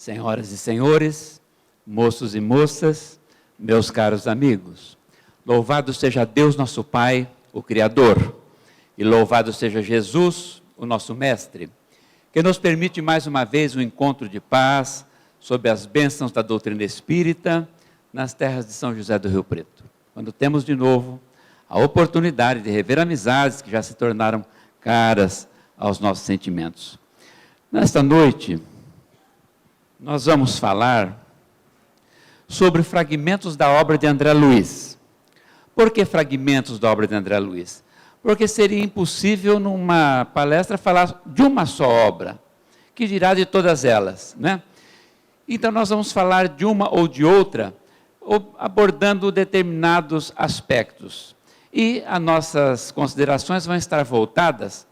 Senhoras e senhores, moços e moças, meus caros amigos, louvado seja Deus nosso Pai, o Criador, e louvado seja Jesus, o nosso Mestre, que nos permite mais uma vez um encontro de paz, sob as bênçãos da doutrina espírita, nas terras de São José do Rio Preto, quando temos de novo a oportunidade de rever amizades que já se tornaram caras aos nossos sentimentos. Nesta noite, nós vamos falar sobre fragmentos da obra de André Luiz. Por que fragmentos da obra de André Luiz? Porque seria impossível numa palestra falar de uma só obra, que dirá de todas elas, né? Então nós vamos falar de uma ou de outra, abordando determinados aspectos. E as nossas considerações vão estar voltadas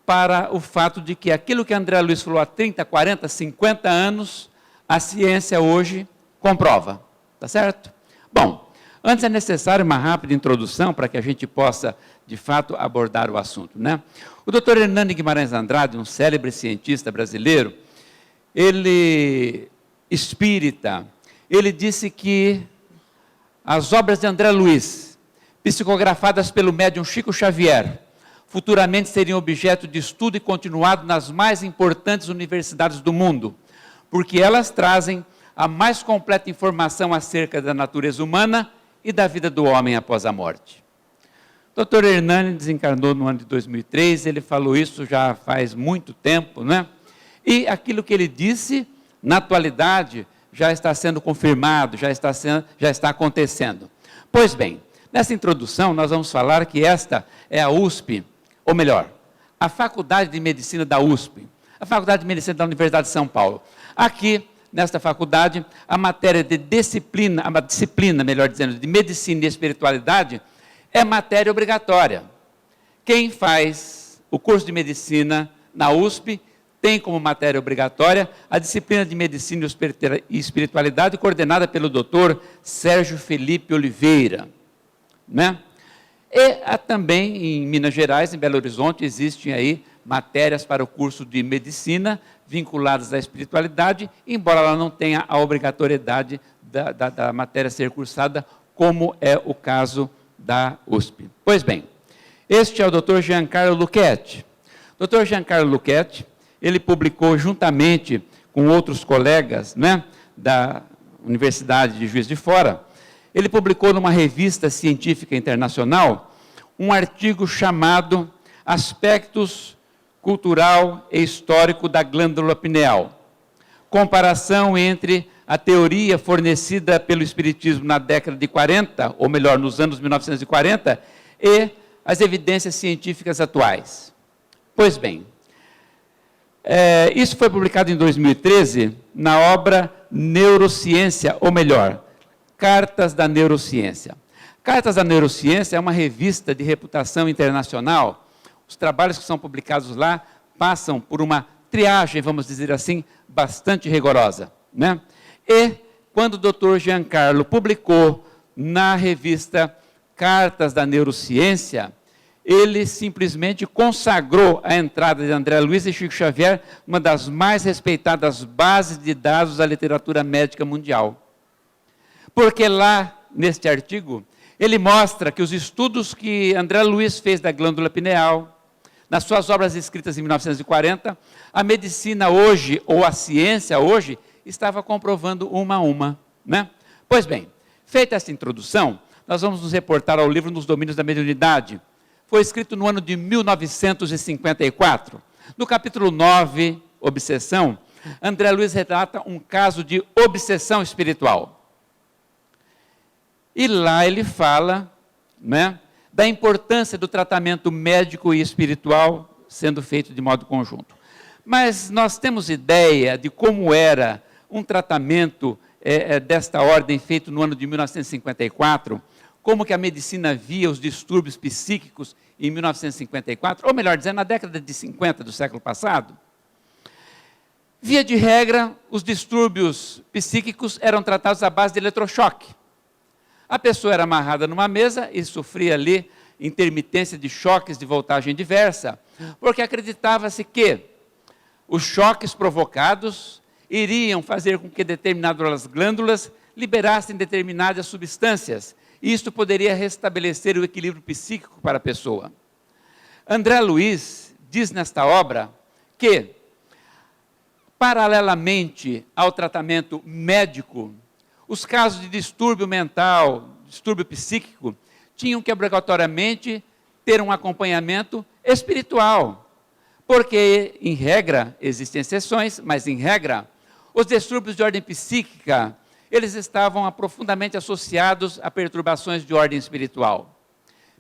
para o fato de que aquilo que André Luiz falou há 30, 40, 50 anos, a ciência hoje comprova, tá certo? Bom, antes é necessário uma rápida introdução para que a gente possa, de fato, abordar o assunto, né? O Dr. Hernani Guimarães Andrade, um célebre cientista brasileiro, ele, espírita, ele disse que as obras de André Luiz, psicografadas pelo médium Chico Xavier, futuramente seriam objeto de estudo e continuado nas mais importantes universidades do mundo, porque elas trazem a mais completa informação acerca da natureza humana e da vida do homem após a morte. Dr. Hernani desencarnou no ano de 2003, ele falou isso já faz muito tempo, né? E aquilo que ele disse, na atualidade, já está sendo confirmado, já está acontecendo. Pois bem, nessa introdução nós vamos falar que esta é a USP, ou melhor, a Faculdade de Medicina da USP, a Faculdade de Medicina da Universidade de São Paulo. Aqui, nesta faculdade, a matéria de disciplina, melhor dizendo, de medicina e espiritualidade, é matéria obrigatória. Quem faz o curso de medicina na USP tem como matéria obrigatória a disciplina de medicina e espiritualidade, coordenada pelo Dr. Sérgio Felipe Oliveira, né? E também em Minas Gerais, em Belo Horizonte, existem aí matérias para o curso de medicina vinculadas à espiritualidade, embora ela não tenha a obrigatoriedade da matéria ser cursada, como é o caso da USP. Pois bem, este é o Dr. Giancarlo Lucchetti. Dr. Giancarlo Lucchetti, ele publicou juntamente com outros colegas, né, da Universidade de Juiz de Fora, ele publicou numa revista científica internacional um artigo chamado Aspectos Cultural e Histórico da Glândula Pineal. Comparação entre a teoria fornecida pelo Espiritismo na década de 40, ou melhor, nos anos 1940, e as evidências científicas atuais. Pois bem, isso foi publicado em 2013 na obra Neurociência, ou melhor, Cartas da Neurociência. Cartas da Neurociência é uma revista de reputação internacional. Os trabalhos que são publicados lá passam por uma triagem, vamos dizer assim, bastante rigorosa, né? E quando o Dr. Giancarlo publicou na revista Cartas da Neurociência, ele simplesmente consagrou a entrada de André Luiz e Chico Xavier, uma das mais respeitadas bases de dados da literatura médica mundial. Porque lá, neste artigo, ele mostra que os estudos que André Luiz fez da glândula pineal, nas suas obras escritas em 1940, a medicina hoje, ou a ciência hoje, estava comprovando uma a uma, né? Pois bem, feita essa introdução, nós vamos nos reportar ao livro Nos Domínios da Mediunidade. Foi escrito no ano de 1954. No capítulo 9, Obsessão, André Luiz relata um caso de obsessão espiritual. E lá ele fala, né, da importância do tratamento médico e espiritual sendo feito de modo conjunto. Mas nós temos ideia de como era um tratamento desta ordem feito no ano de 1954, como que a medicina via os distúrbios psíquicos em 1954, ou melhor dizendo, na década de 50 do século passado. Via de regra, os distúrbios psíquicos eram tratados à base de eletrochoque. A pessoa era amarrada numa mesa e sofria ali intermitência de choques de voltagem diversa, porque acreditava-se que os choques provocados iriam fazer com que determinadas glândulas liberassem determinadas substâncias, e isto poderia restabelecer o equilíbrio psíquico para a pessoa. André Luiz diz nesta obra que, paralelamente ao tratamento médico, os casos de distúrbio mental, distúrbio psíquico, tinham que obrigatoriamente ter um acompanhamento espiritual. Porque, em regra, existem exceções, mas em regra, os distúrbios de ordem psíquica, eles estavam profundamente associados a perturbações de ordem espiritual.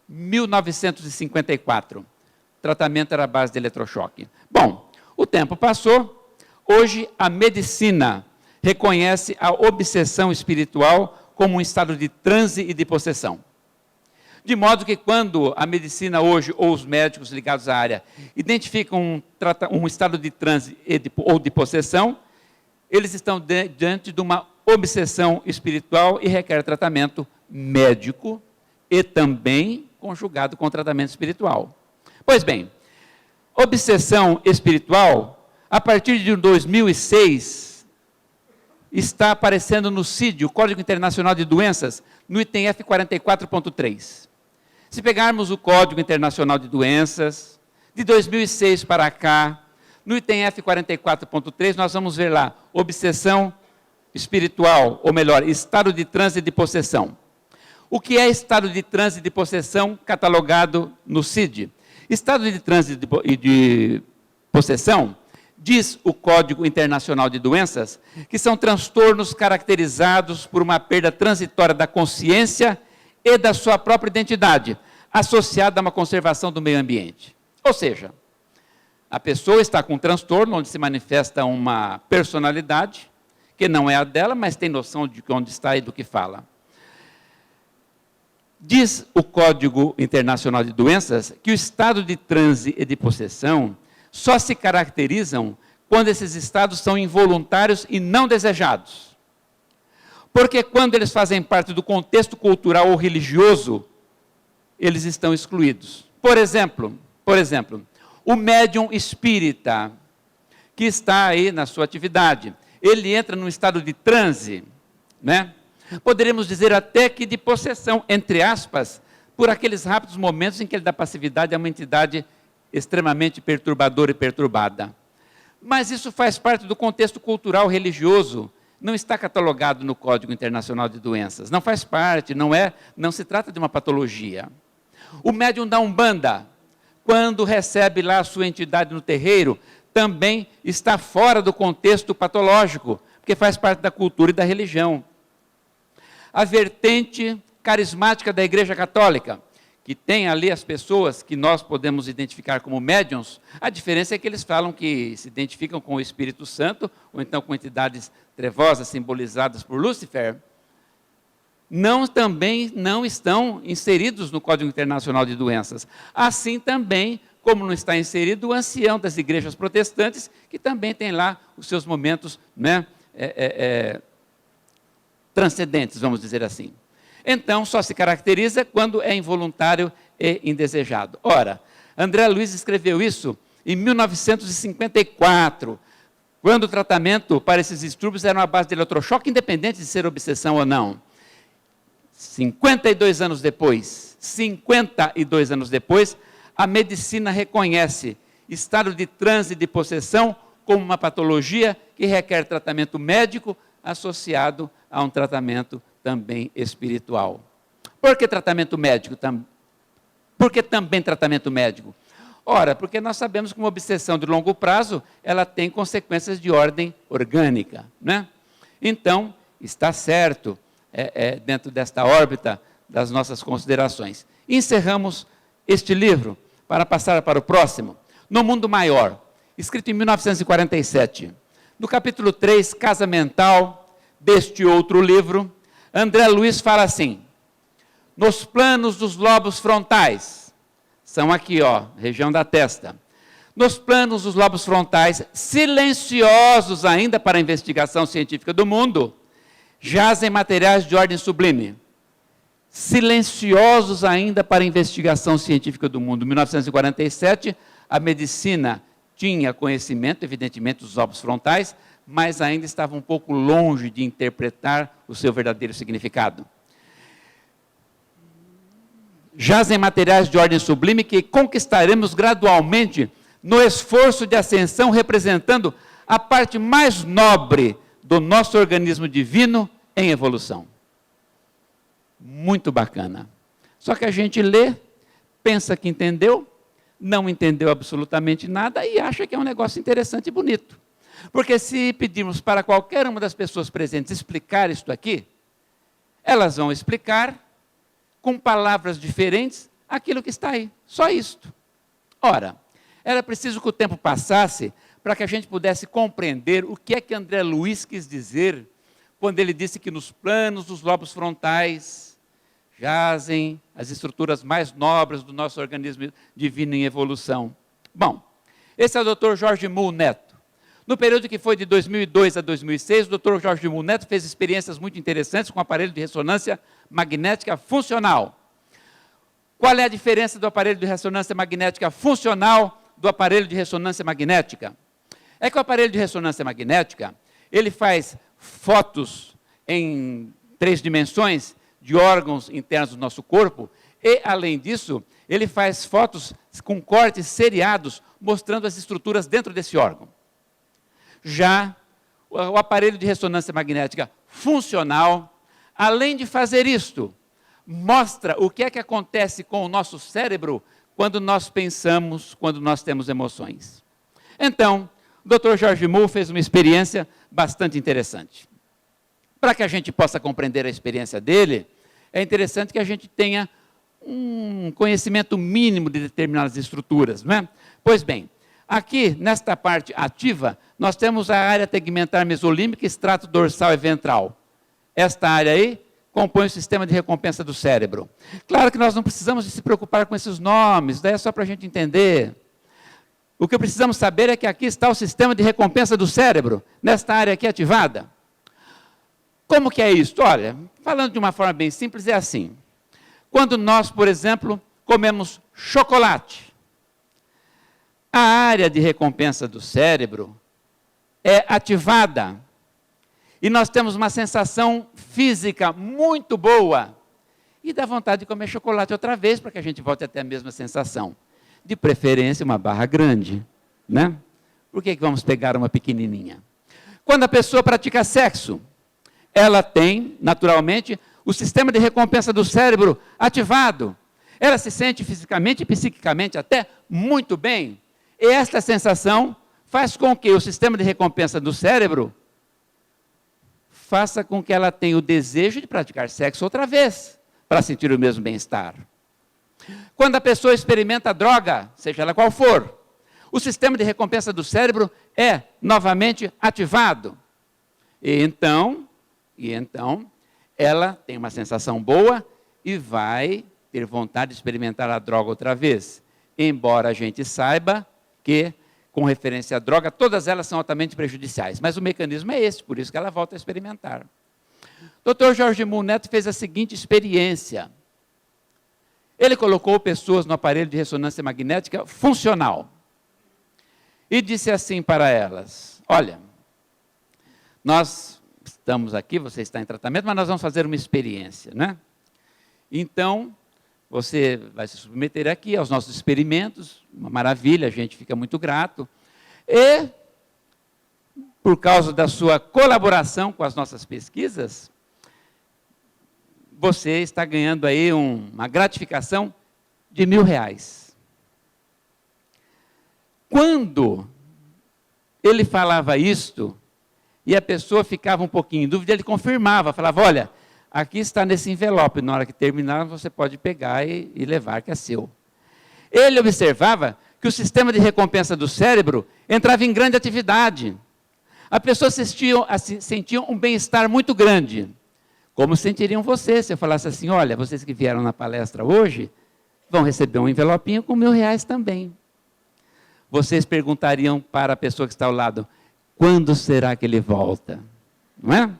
1954, o tratamento era à base de eletrochoque. Bom, o tempo passou, hoje a medicina reconhece a obsessão espiritual como um estado de transe e de possessão. De modo que quando a medicina hoje, ou os médicos ligados à área, identificam um estado de transe ou de possessão, eles estão diante de uma obsessão espiritual e requer tratamento médico e também conjugado com tratamento espiritual. Pois bem, obsessão espiritual, a partir de 2006, está aparecendo no CID, o Código Internacional de Doenças, no item F44.3. Se pegarmos o Código Internacional de Doenças, de 2006 para cá, no item F44.3, nós vamos ver lá, obsessão espiritual, ou melhor, estado de transe de possessão. O que é estado de transe de possessão catalogado no CID? Estado de transe de possessão, diz o Código Internacional de Doenças, que são transtornos caracterizados por uma perda transitória da consciência e da sua própria identidade, associada a uma conservação do meio ambiente. Ou seja, a pessoa está com um transtorno onde se manifesta uma personalidade, que não é a dela, mas tem noção de onde está e do que fala. Diz o Código Internacional de Doenças que o estado de transe e de possessão só se caracterizam quando esses estados são involuntários e não desejados. Porque quando eles fazem parte do contexto cultural ou religioso, eles estão excluídos. Por exemplo, o médium espírita, que está aí na sua atividade, ele entra num estado de transe, né? Poderíamos dizer até que de possessão, entre aspas, por aqueles rápidos momentos em que ele dá passividade a uma entidade extremamente perturbadora e perturbada. Mas isso faz parte do contexto cultural religioso, não está catalogado no Código Internacional de Doenças, não faz parte, não se trata de uma patologia. O médium da Umbanda, quando recebe lá a sua entidade no terreiro, também está fora do contexto patológico, porque faz parte da cultura e da religião. A vertente carismática da Igreja Católica, que tem ali as pessoas que nós podemos identificar como médiuns, a diferença é que eles falam que se identificam com o Espírito Santo, ou então com entidades trevosas simbolizadas por Lúcifer, também não estão inseridos no Código Internacional de Doenças. Assim também, como não está inserido o ancião das igrejas protestantes, que também tem lá os seus momentos, né, transcendentes, vamos dizer assim. Então, só se caracteriza quando é involuntário e indesejado. Ora, André Luiz escreveu isso em 1954, quando o tratamento para esses distúrbios era uma base de eletrochoque, independente de ser obsessão ou não. 52 anos depois, a medicina reconhece estado de transe de possessão como uma patologia que requer tratamento médico associado a um tratamento também espiritual. Por que tratamento médico? Por que também tratamento médico? Ora, porque nós sabemos que uma obsessão de longo prazo, ela tem consequências de ordem orgânica, né? Então, está certo, dentro desta órbita das nossas considerações. Encerramos este livro para passar para o próximo, No Mundo Maior, escrito em 1947. No capítulo 3, Casa Mental, deste outro livro, André Luiz fala assim: nos planos dos lobos frontais, são aqui, ó, região da testa, nos planos dos lobos frontais, silenciosos ainda para a investigação científica do mundo, jazem materiais de ordem sublime. Silenciosos ainda para a investigação científica do mundo. Em 1947, a medicina tinha conhecimento, evidentemente, dos lobos frontais, mas ainda estava um pouco longe de interpretar o seu verdadeiro significado. Jazem materiais de ordem sublime que conquistaremos gradualmente no esforço de ascensão, representando a parte mais nobre do nosso organismo divino em evolução. Muito bacana. Só que a gente lê, pensa que entendeu, não entendeu absolutamente nada e acha que é um negócio interessante e bonito. Porque se pedirmos para qualquer uma das pessoas presentes explicar isto aqui, elas vão explicar com palavras diferentes aquilo que está aí. Só isto. Ora, era preciso que o tempo passasse para que a gente pudesse compreender o que é que André Luiz quis dizer quando ele disse que nos planos dos lobos frontais jazem as estruturas mais nobres do nosso organismo divino em evolução. Bom, esse é o Dr. Jorge Muhl Neto. No período que foi de 2002 a 2006, o Dr. Jorge Muhl Neto fez experiências muito interessantes com o aparelho de ressonância magnética funcional. Qual é a diferença do aparelho de ressonância magnética funcional do aparelho de ressonância magnética? É que o aparelho de ressonância magnética, ele faz fotos em 3 dimensões de órgãos internos do nosso corpo e, além disso, ele faz fotos com cortes seriados mostrando as estruturas dentro desse órgão. Já o aparelho de ressonância magnética funcional, além de fazer isto, mostra o que é que acontece com o nosso cérebro quando nós pensamos, quando nós temos emoções. Então, o Dr. Jorge Muhl fez uma experiência bastante interessante. Para que a gente possa compreender a experiência dele, é interessante que a gente tenha um conhecimento mínimo de determinadas estruturas, não é? Pois bem, aqui, nesta parte ativa, nós temos a área tegmentar mesolímbica, extrato dorsal e ventral. Esta área aí compõe o sistema de recompensa do cérebro. Claro que nós não precisamos de se preocupar com esses nomes, daí é só para a gente entender. O que precisamos saber é que aqui está o sistema de recompensa do cérebro, nesta área aqui ativada. Como que é isso? Olha, falando de uma forma bem simples, é assim. Quando nós, por exemplo, comemos chocolate, a área de recompensa do cérebro é ativada e nós temos uma sensação física muito boa e dá vontade de comer chocolate outra vez para que a gente volte a ter a mesma sensação. De preferência, uma barra grande, né? Por que vamos pegar uma pequenininha? Quando a pessoa pratica sexo, ela tem, naturalmente, o sistema de recompensa do cérebro ativado. Ela se sente fisicamente e psiquicamente até muito bem. E esta sensação faz com que o sistema de recompensa do cérebro faça com que ela tenha o desejo de praticar sexo outra vez, para sentir o mesmo bem-estar. Quando a pessoa experimenta a droga, seja ela qual for, o sistema de recompensa do cérebro é novamente ativado. E então, ela tem uma sensação boa e vai ter vontade de experimentar a droga outra vez. Embora a gente saiba que, com referência à droga, todas elas são altamente prejudiciais. Mas o mecanismo é esse, por isso que ela volta a experimentar. O Dr. Jorge Muhl Neto fez a seguinte experiência. Ele colocou pessoas no aparelho de ressonância magnética funcional. E disse assim para elas, olha, nós estamos aqui, você está em tratamento, mas nós vamos fazer uma experiência, né? Então, você vai se submeter aqui aos nossos experimentos, uma maravilha, a gente fica muito grato. E, por causa da sua colaboração com as nossas pesquisas, você está ganhando aí uma gratificação de R$1.000. Quando ele falava isto, e a pessoa ficava um pouquinho em dúvida, ele confirmava, falava, olha, aqui está nesse envelope, na hora que terminar você pode pegar e levar, que é seu. Ele observava que o sistema de recompensa do cérebro entrava em grande atividade. A pessoa sentia um bem-estar muito grande. Como sentiriam vocês se eu falasse assim, olha, vocês que vieram na palestra hoje, vão receber um envelopinho com R$1.000 também. Vocês perguntariam para a pessoa que está ao lado, quando será que ele volta? Não é?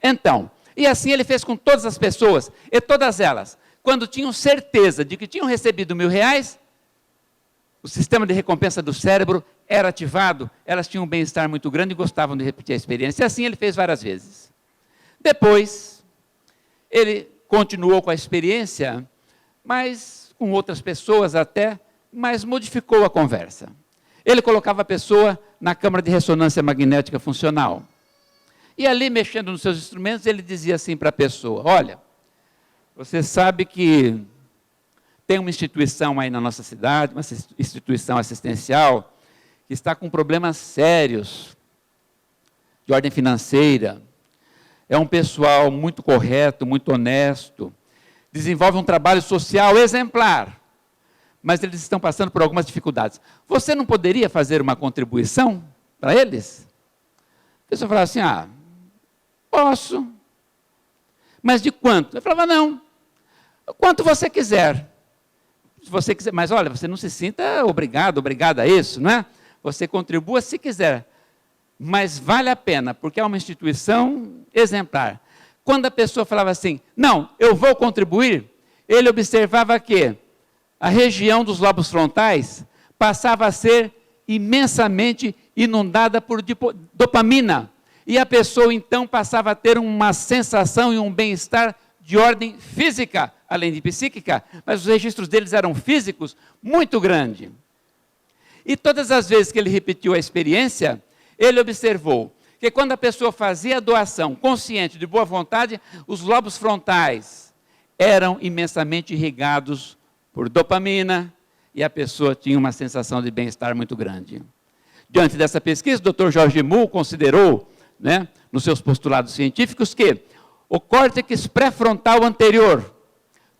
Então, e assim ele fez com todas as pessoas, e todas elas, quando tinham certeza de que tinham recebido R$1.000, o sistema de recompensa do cérebro era ativado, elas tinham um bem-estar muito grande e gostavam de repetir a experiência. E assim ele fez várias vezes. Depois, ele continuou com a experiência, mas com outras pessoas até, mas modificou a conversa. Ele colocava a pessoa na câmara de ressonância magnética funcional. E ali, mexendo nos seus instrumentos, ele dizia assim para a pessoa: olha, você sabe que tem uma instituição aí na nossa cidade, uma instituição assistencial, que está com problemas sérios de ordem financeira. É um pessoal muito correto, muito honesto, desenvolve um trabalho social exemplar, mas eles estão passando por algumas dificuldades. Você não poderia fazer uma contribuição para eles? A pessoa falava assim: ah, posso. Mas de quanto? Eu falava: não, quanto você quiser. Se você quiser, mas olha, você não se sinta obrigado, obrigada a isso, não é? Você contribua se quiser, mas vale a pena, porque é uma instituição exemplar. Quando a pessoa falava assim: não, eu vou contribuir, ele observava que a região dos lobos frontais passava a ser imensamente inundada por dopamina, e a pessoa então passava a ter uma sensação e um bem-estar de ordem física, além de psíquica, mas os registros deles eram físicos muito grande. E todas as vezes que ele repetiu a experiência, ele observou que quando a pessoa fazia a doação consciente, de boa vontade, os lobos frontais eram imensamente irrigados por dopamina e a pessoa tinha uma sensação de bem-estar muito grande. Diante dessa pesquisa, o Dr. George Mull considerou, nos seus postulados científicos, que o córtex pré-frontal anterior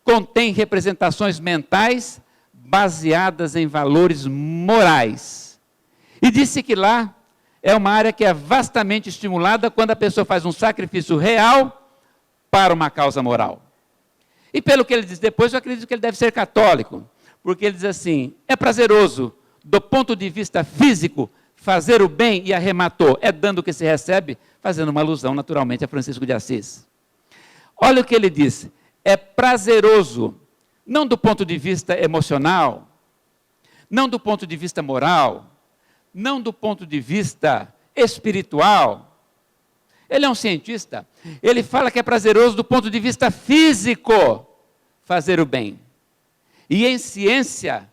contém representações mentais baseadas em valores morais. E disse que lá é uma área que é vastamente estimulada quando a pessoa faz um sacrifício real para uma causa moral. E pelo que ele diz depois, eu acredito que ele deve ser católico, porque ele diz assim: é prazeroso, do ponto de vista físico, fazer o bem, e arrematou, é dando o que se recebe, fazendo uma alusão naturalmente a Francisco de Assis. Olha o que ele disse: é prazeroso, não do ponto de vista emocional, não do ponto de vista moral, não do ponto de vista espiritual. Ele é um cientista, ele fala que é prazeroso do ponto de vista físico fazer o bem. E em ciência,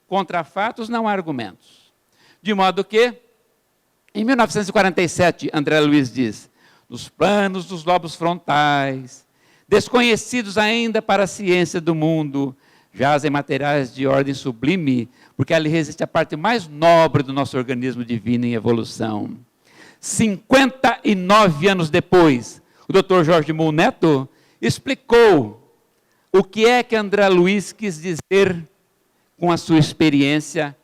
contra fatos não há argumentos. De modo que, em 1947, André Luiz diz: nos planos dos lobos frontais, desconhecidos ainda para a ciência do mundo, jazem materiais de ordem sublime, porque ali resiste a parte mais nobre do nosso organismo divino em evolução. 59 anos depois, o Dr. Jorge Mull Neto explicou o que é que André Luiz quis dizer com a sua experiência,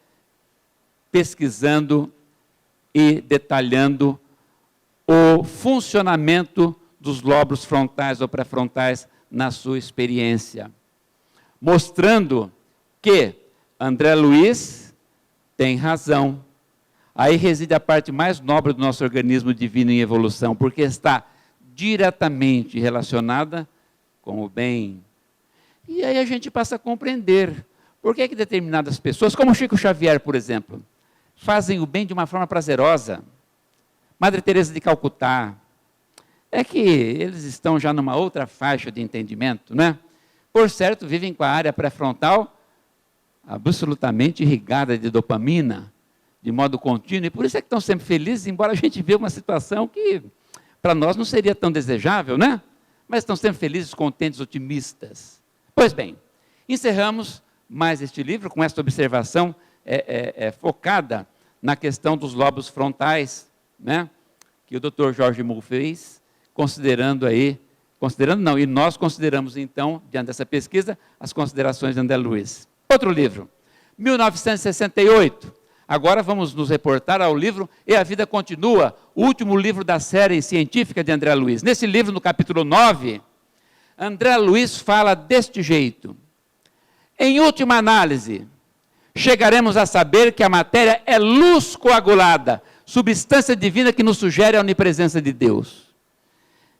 pesquisando e detalhando o funcionamento dos lóbulos frontais ou pré-frontais na sua experiência, mostrando que André Luiz tem razão. Aí reside a parte mais nobre do nosso organismo divino em evolução, porque está diretamente relacionada com o bem. E aí a gente passa a compreender por que determinadas pessoas, como Chico Xavier, por exemplo, fazem o bem de uma forma prazerosa. Madre Teresa de Calcutá, é que eles estão já numa outra faixa de entendimento, né? Por certo, vivem com a área pré-frontal absolutamente irrigada de dopamina, de modo contínuo, e por isso é que estão sempre felizes, embora a gente veja uma situação que para nós não seria tão desejável, né? Mas estão sempre felizes, contentes, otimistas. Pois bem, encerramos mais este livro com esta observação focada na questão dos lobos frontais, né? Que o Dr. Jorge Mull fez, e nós consideramos então, diante dessa pesquisa, as considerações de André Luiz. Outro livro, 1968, agora vamos nos reportar ao livro E a Vida Continua, o último livro da série científica de André Luiz. Nesse livro, no capítulo 9, André Luiz fala deste jeito: em última análise, chegaremos a saber que a matéria é luz coagulada, substância divina que nos sugere a onipresença de Deus.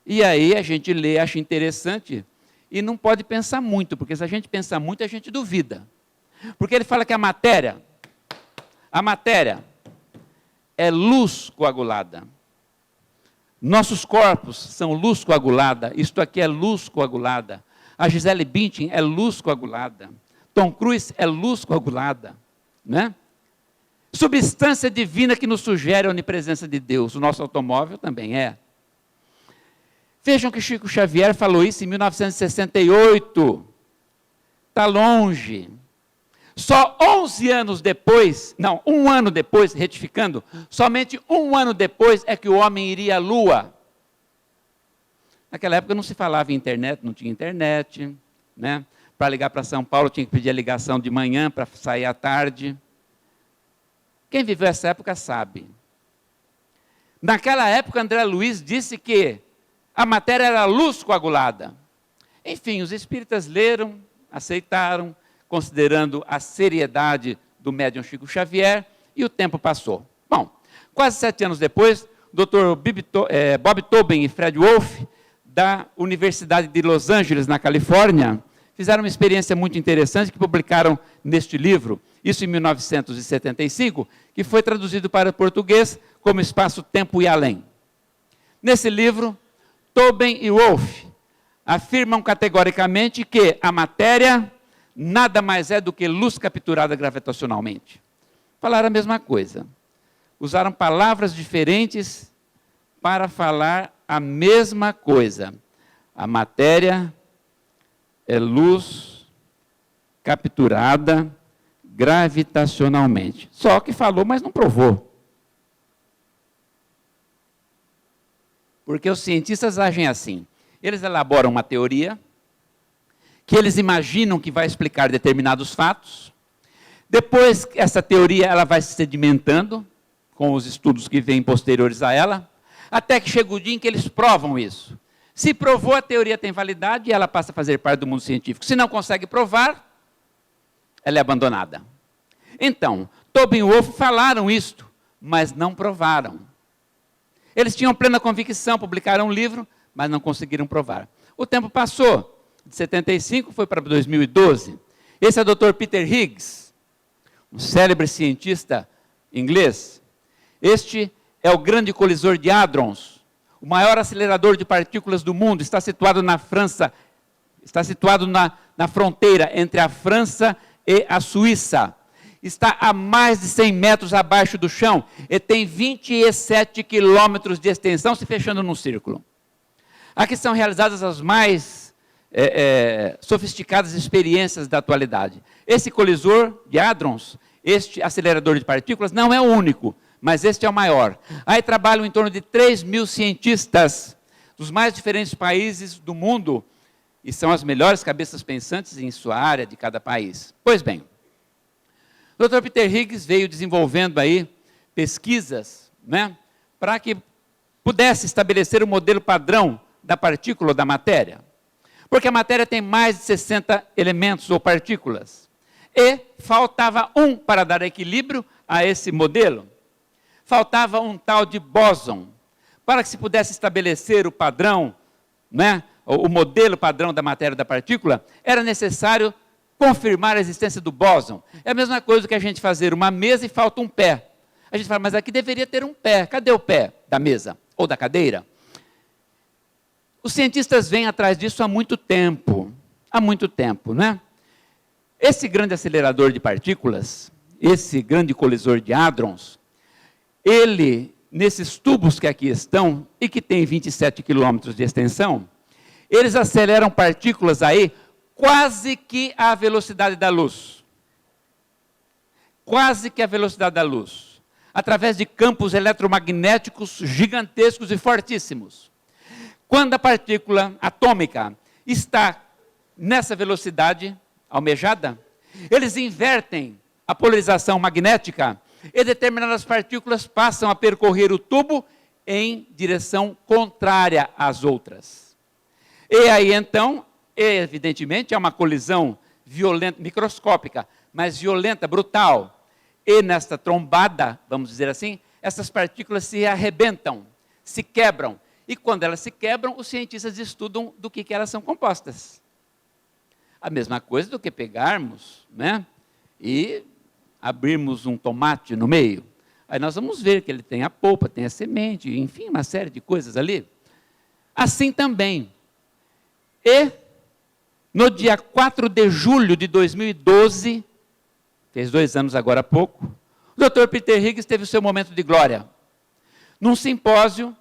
E aí a gente lê, acha interessante, e não pode pensar muito, porque se a gente pensar muito, a gente duvida. Porque ele fala que a matéria A matéria é luz coagulada. Nossos corpos são luz coagulada. Isto aqui é luz coagulada. A Gisele Bündchen é luz coagulada. Tom Cruise é luz coagulada, né? Substância divina que nos sugere a onipresença de Deus. O nosso automóvel também é. Vejam que Chico Xavier falou isso em 1968. Está longe. Só 11 anos depois, não, um ano depois, retificando, somente um ano depois é que o homem iria à Lua. Naquela época não se falava em internet, não tinha internet, né? Para ligar para São Paulo tinha que pedir a ligação de manhã para sair à tarde. Quem viveu essa época sabe. Naquela época, André Luiz disse que a matéria era luz coagulada. Enfim, os espíritas leram, aceitaram, considerando a seriedade do médium Chico Xavier, e o tempo passou. Bom, quase 7 anos depois, o Dr. Bob Tobin e Fred Wolf, da Universidade de Los Angeles, na Califórnia, fizeram uma experiência muito interessante que publicaram neste livro, isso em 1975, que foi traduzido para o português como Espaço, Tempo e Além. Nesse livro, Tobin e Wolf afirmam categoricamente que a matéria nada mais é do que luz capturada gravitacionalmente. Falaram a mesma coisa. Usaram palavras diferentes para falar a mesma coisa. A matéria é luz capturada gravitacionalmente. Só que falou, mas não provou. Porque os cientistas agem assim. Eles elaboram uma teoria que eles imaginam que vai explicar determinados fatos. Depois, essa teoria ela vai se sedimentando com os estudos que vêm posteriores a ela, até que chega o dia em que eles provam isso. Se provou, a teoria tem validade e ela passa a fazer parte do mundo científico. Se não consegue provar, ela é abandonada. Então, Tobin e Wolf falaram isto, mas não provaram. Eles tinham plena convicção, publicaram um livro, mas não conseguiram provar. O tempo passou. De 75 foi para 2012. Esse é o Dr. Peter Higgs, um célebre cientista inglês. Este é o grande colisor de hadrons, o maior acelerador de partículas do mundo. Está situado na França, está situado na fronteira entre a França e a Suíça. Está a mais de 100 metros abaixo do chão e tem 27 quilômetros de extensão, se fechando num círculo. Aqui são realizadas as mais sofisticadas experiências da atualidade. Esse colisor de hadrons, este acelerador de partículas, não é o único, mas este é o maior. Aí trabalham em torno de 3.000 cientistas dos mais diferentes países do mundo, e são as melhores cabeças pensantes em sua área de cada país. Pois bem, o Dr. Peter Higgs veio desenvolvendo aí pesquisas, né, para que pudesse estabelecer o modelo padrão da partícula ou da matéria. Porque a matéria tem mais de 60 elementos ou partículas. E faltava um para dar equilíbrio a esse modelo. Faltava um tal de bóson. Para que se pudesse estabelecer o padrão, né, o modelo padrão da matéria e da partícula, era necessário confirmar a existência do bóson. É a mesma coisa que a gente fazer uma mesa e falta um pé. A gente fala, mas aqui deveria ter um pé. Cadê o pé da mesa ou da cadeira? Os cientistas vêm atrás disso há muito tempo, né? Esse grande acelerador de partículas, esse grande colisor de hadrons, ele, nesses tubos que aqui estão, e que tem 27 quilômetros de extensão, eles aceleram partículas aí quase que à velocidade da luz. Quase que à velocidade da luz. Através de campos eletromagnéticos gigantescos e fortíssimos. Quando a partícula atômica está nessa velocidade almejada, eles invertem a polarização magnética e determinadas partículas passam a percorrer o tubo em direção contrária às outras. E aí então, evidentemente, é uma colisão violenta, microscópica, mas violenta, brutal. E nesta trombada, vamos dizer assim, essas partículas se arrebentam, se quebram. E quando elas se quebram, os cientistas estudam do que elas são compostas. A mesma coisa do que pegarmos, né, e abrirmos um tomate no meio, aí nós vamos ver que ele tem a polpa, tem a semente, enfim, uma série de coisas ali. Assim também. E no dia 4 de julho de 2012, fez 2 anos agora há pouco, o Dr. Peter Higgs teve o seu momento de glória. Num simpósio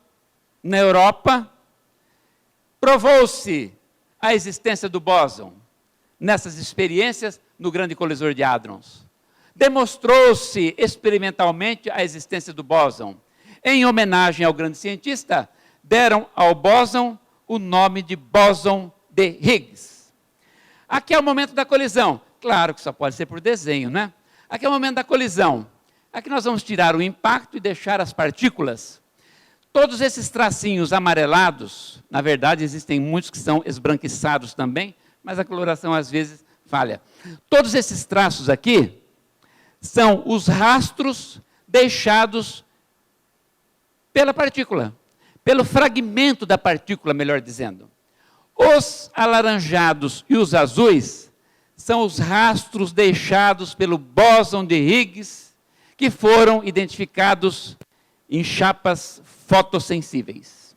na Europa, provou-se a existência do bóson nessas experiências no grande colisor de hadrons. Demonstrou-se experimentalmente a existência do bóson. Em homenagem ao grande cientista, deram ao bóson o nome de bóson de Higgs. Aqui é o momento da colisão. Claro que só pode ser por desenho, né? Aqui é o momento da colisão. Aqui nós vamos tirar o impacto e deixar as partículas. Todos esses tracinhos amarelados, na verdade existem muitos que são esbranquiçados também, mas a coloração às vezes falha. Todos esses traços aqui são os rastros deixados pela partícula, pelo fragmento da partícula, melhor dizendo. Os alaranjados e os azuis são os rastros deixados pelo bóson de Higgs, que foram identificados em chapas fotossensíveis.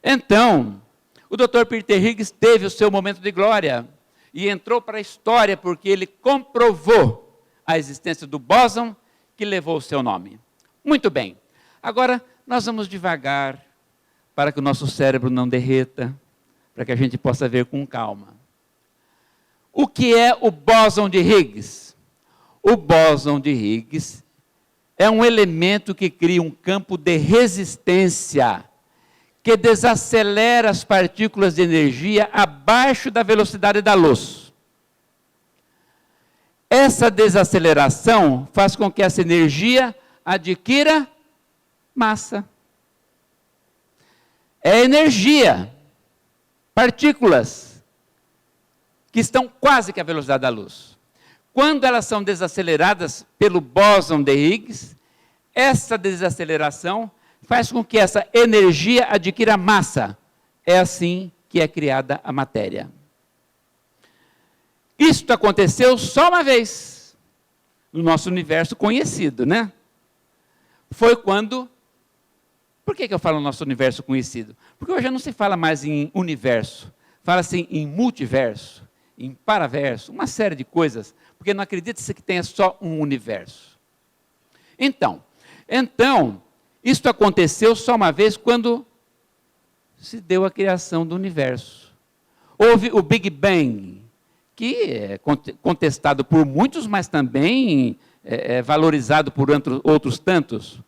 Então, o Dr. Peter Higgs teve o seu momento de glória e entrou para a história porque ele comprovou a existência do bóson que levou o seu nome. Muito bem. Agora, nós vamos devagar para que o nosso cérebro não derreta, para que a gente possa ver com calma. O que é o bóson de Higgs? O bóson de Higgs é um elemento que cria um campo de resistência que desacelera as partículas de energia abaixo da velocidade da luz. Essa desaceleração faz com que essa energia adquira massa. É energia, partículas, que estão quase que à velocidade da luz. Quando elas são desaceleradas pelo bóson de Higgs, essa desaceleração faz com que essa energia adquira massa. É assim que é criada a matéria. Isto aconteceu só uma vez no nosso universo conhecido, né? Foi quando... Por que eu falo nosso universo conhecido? Porque hoje não se fala mais em universo, fala-se em multiverso, em paraverso, uma série de coisas, porque não acredita-se que tenha só um universo. Então, isto aconteceu só uma vez quando se deu a criação do universo. Houve o Big Bang, que é contestado por muitos, mas também é valorizado por outros tantos.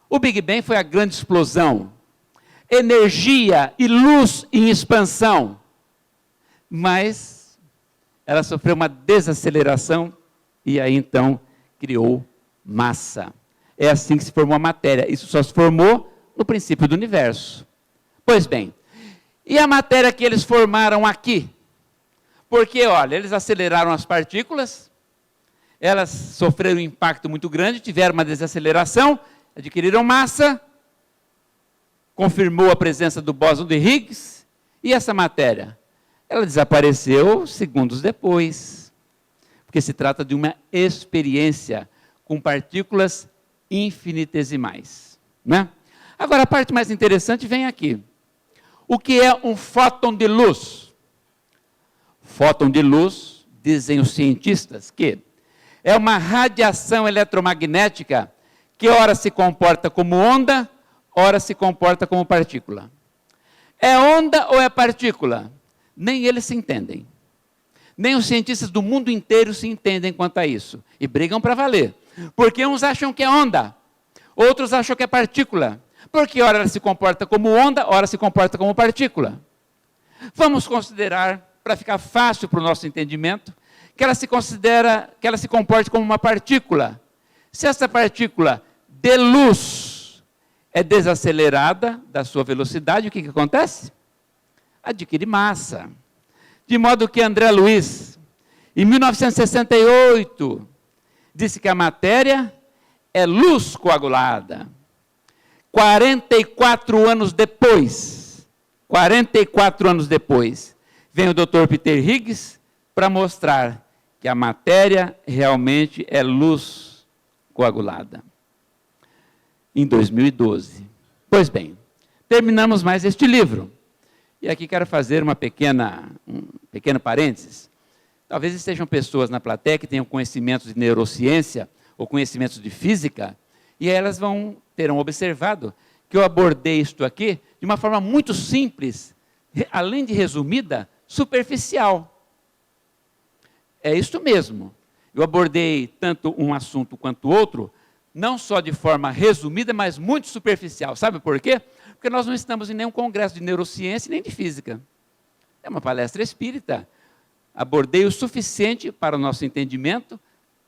O Big Bang foi a grande explosão. Energia e luz em expansão. Mas ela sofreu uma desaceleração e aí então criou massa. É assim que se formou a matéria. Isso só se formou no princípio do universo. Pois bem, e a matéria que eles formaram aqui? Porque, olha, eles aceleraram as partículas, elas sofreram um impacto muito grande, tiveram uma desaceleração, adquiriram massa, confirmou a presença do bóson de Higgs, e essa matéria? Ela desapareceu segundos depois, porque se trata de uma experiência com partículas infinitesimais, né? Agora, a parte mais interessante vem aqui. O que é um fóton de luz? Fóton de luz, dizem os cientistas, que é uma radiação eletromagnética que ora se comporta como onda, ora se comporta como partícula. É onda ou é partícula? Nem eles se entendem. Nem os cientistas do mundo inteiro se entendem quanto a isso. E brigam para valer. Porque uns acham que é onda, outros acham que é partícula. Porque ora ela se comporta como onda, ora se comporta como partícula. Vamos considerar, para ficar fácil para o nosso entendimento, que ela se comporte como uma partícula. Se essa partícula de luz é desacelerada da sua velocidade, o que acontece? Adquire massa. De modo que André Luiz, em 1968, disse que a matéria é luz coagulada. 44 anos depois, vem o Dr. Peter Higgs para mostrar que a matéria realmente é luz coagulada. Em 2012. Pois bem, terminamos mais este livro. E aqui quero fazer um pequeno parênteses. Talvez estejam pessoas na plateia que tenham conhecimentos de neurociência ou conhecimentos de física, e elas terão observado que eu abordei isto aqui de uma forma muito simples, além de resumida, superficial. É isto mesmo. Eu abordei tanto um assunto quanto outro, não só de forma resumida, mas muito superficial. Sabe por quê? Porque nós não estamos em nenhum congresso de neurociência nem de física. É uma palestra espírita. Abordei o suficiente para o nosso entendimento,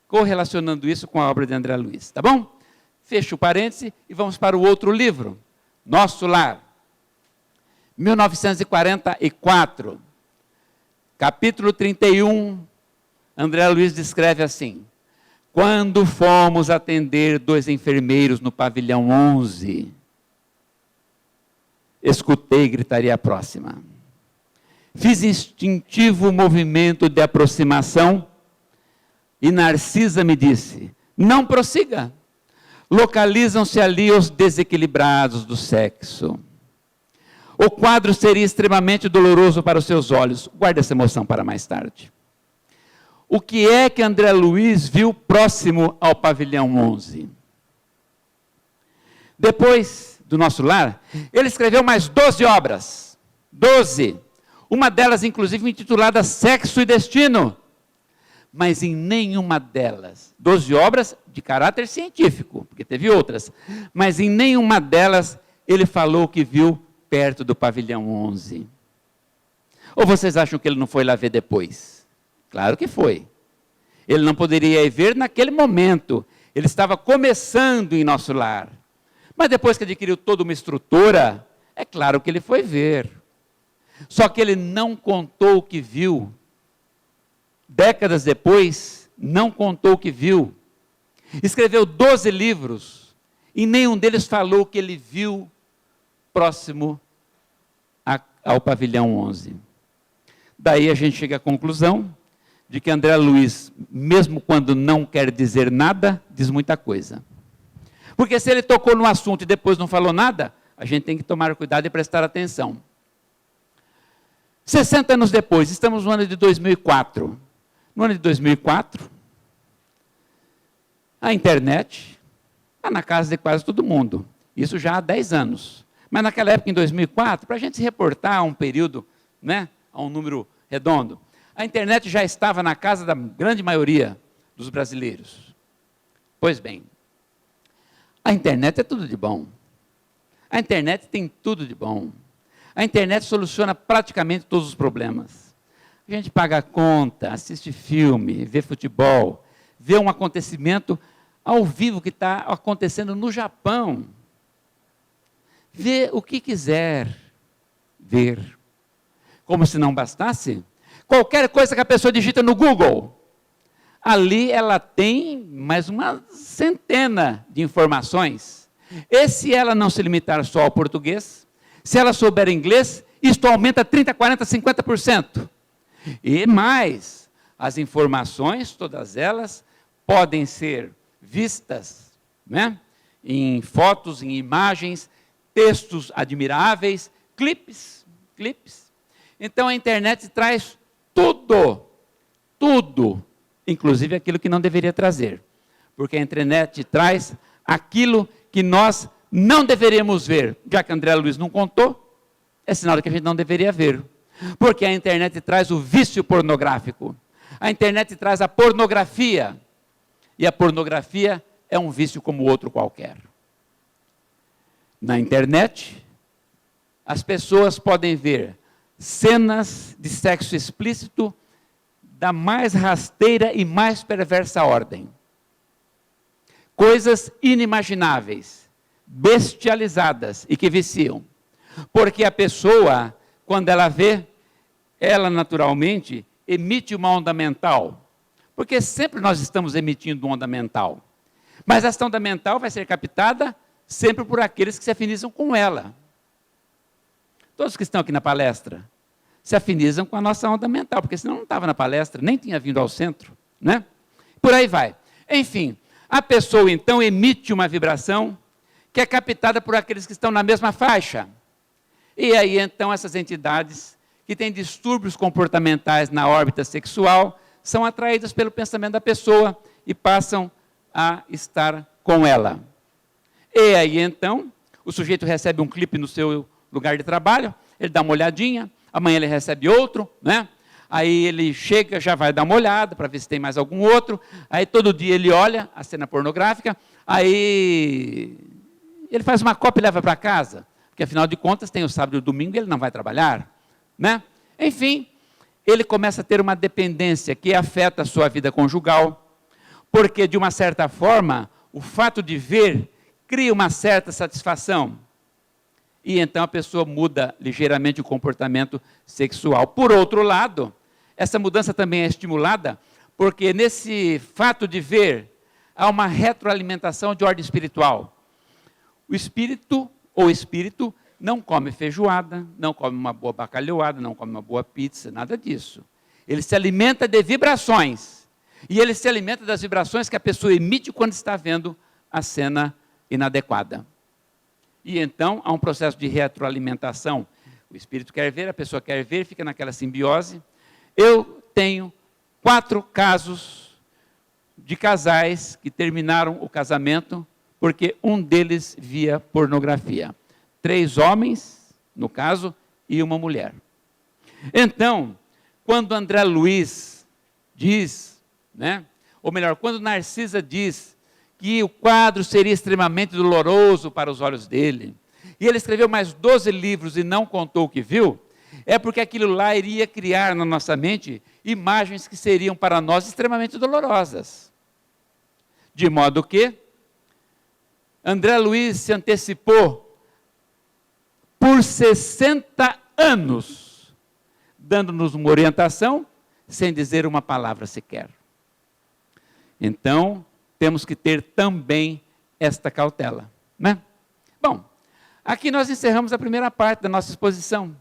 correlacionando isso com a obra de André Luiz. Tá bom? Fecho o parêntese e vamos para o outro livro. Nosso Lar. 1944. Capítulo 31. André Luiz descreve assim: quando fomos atender 2 enfermeiros no pavilhão 11, escutei gritaria próxima. Fiz instintivo movimento de aproximação e Narcisa me disse: não prossiga, localizam-se ali os desequilibrados do sexo. O quadro seria extremamente doloroso para os seus olhos. Guarde essa emoção para mais tarde. O que é que André Luiz viu próximo ao pavilhão 11? Depois do Nosso Lar, ele escreveu mais 12 obras. 12. Uma delas, inclusive, intitulada Sexo e Destino. Mas em nenhuma delas, 12 obras de caráter científico, porque teve outras, mas em nenhuma delas ele falou que viu perto do pavilhão 11. Ou vocês acham que ele não foi lá ver depois? Claro que foi. Ele não poderia ir ver naquele momento. Ele estava começando em Nosso Lar. Mas depois que adquiriu toda uma estrutura, é claro que ele foi ver. Só que ele não contou o que viu. Décadas depois, não contou o que viu. Escreveu 12 livros, e nenhum deles falou que ele viu próximo ao pavilhão 11. Daí a gente chega à conclusão de que André Luiz, mesmo quando não quer dizer nada, diz muita coisa. Porque se ele tocou no assunto e depois não falou nada, a gente tem que tomar cuidado e prestar atenção. 60 anos depois, estamos no ano de 2004. No ano de 2004, a internet está na casa de quase todo mundo. Isso já há 10 anos. Mas naquela época, em 2004, para a gente se reportar a um período, né, a um número redondo, a internet já estava na casa da grande maioria dos brasileiros. Pois bem, a internet é tudo de bom. A internet tem tudo de bom. A internet soluciona praticamente todos os problemas. A gente paga a conta, assiste filme, vê futebol, vê um acontecimento ao vivo que está acontecendo no Japão. Vê o que quiser ver. Como se não bastasse, qualquer coisa que a pessoa digita no Google, ali ela tem mais uma centena de informações. E se ela não se limitar só ao português, se ela souber inglês, isto aumenta 30%, 40%, 50%. E mais, as informações, todas elas, podem ser vistas, né, em fotos, em imagens, textos admiráveis, clipes. Então a internet traz tudo, inclusive aquilo que não deveria trazer. Porque a internet traz aquilo que nós não deveríamos ver. Já que André Luiz não contou, é sinal de que a gente não deveria ver. Porque a internet traz o vício pornográfico. A internet traz a pornografia. E a pornografia é um vício como outro qualquer. Na internet, as pessoas podem ver cenas de sexo explícito da mais rasteira e mais perversa ordem. Coisas inimagináveis, bestializadas e que viciam. Porque a pessoa, quando ela vê, ela naturalmente emite uma onda mental. Porque sempre nós estamos emitindo uma onda mental. Mas essa onda mental vai ser captada sempre por aqueles que se afinizam com ela. Todos que estão aqui na palestra se afinizam com a nossa onda mental, porque senão não estava na palestra, nem tinha vindo ao centro. né? Por aí vai. Enfim, a pessoa então emite uma vibração que é captada por aqueles que estão na mesma faixa. E aí então essas entidades que têm distúrbios comportamentais na órbita sexual são atraídas pelo pensamento da pessoa e passam a estar com ela. E aí então o sujeito recebe um clipe no seu lugar de trabalho, ele dá uma olhadinha, amanhã ele recebe outro, né? Aí ele chega, já vai dar uma olhada para ver se tem mais algum outro, aí todo dia ele olha a cena pornográfica, aí ele faz uma cópia e leva para casa, porque afinal de contas tem o sábado e o domingo e ele não vai trabalhar, né? Enfim, ele começa a ter uma dependência que afeta a sua vida conjugal, porque de uma certa forma, o fato de ver cria uma certa satisfação. E então a pessoa muda ligeiramente o comportamento sexual. Por outro lado, essa mudança também é estimulada porque nesse fato de ver há uma retroalimentação de ordem espiritual. O espírito ou espírito não come feijoada, não come uma boa bacalhoada, não come uma boa pizza, nada disso. Ele se alimenta de vibrações. E ele se alimenta das vibrações que a pessoa emite quando está vendo a cena inadequada. E então há um processo de retroalimentação. O espírito quer ver, a pessoa quer ver, fica naquela simbiose. Eu tenho 4 casos de casais que terminaram o casamento porque um deles via pornografia. 3 homens, no caso, e uma mulher. Então, quando André Luiz diz, né, ou melhor, quando Narcisa diz que o quadro seria extremamente doloroso para os olhos dele, e ele escreveu mais 12 livros e não contou o que viu, é porque aquilo lá iria criar na nossa mente imagens que seriam para nós extremamente dolorosas. De modo que André Luiz se antecipou por 60 anos, dando-nos uma orientação, sem dizer uma palavra sequer. Então, temos que ter também esta cautela, né? Bom, aqui nós encerramos a primeira parte da nossa exposição.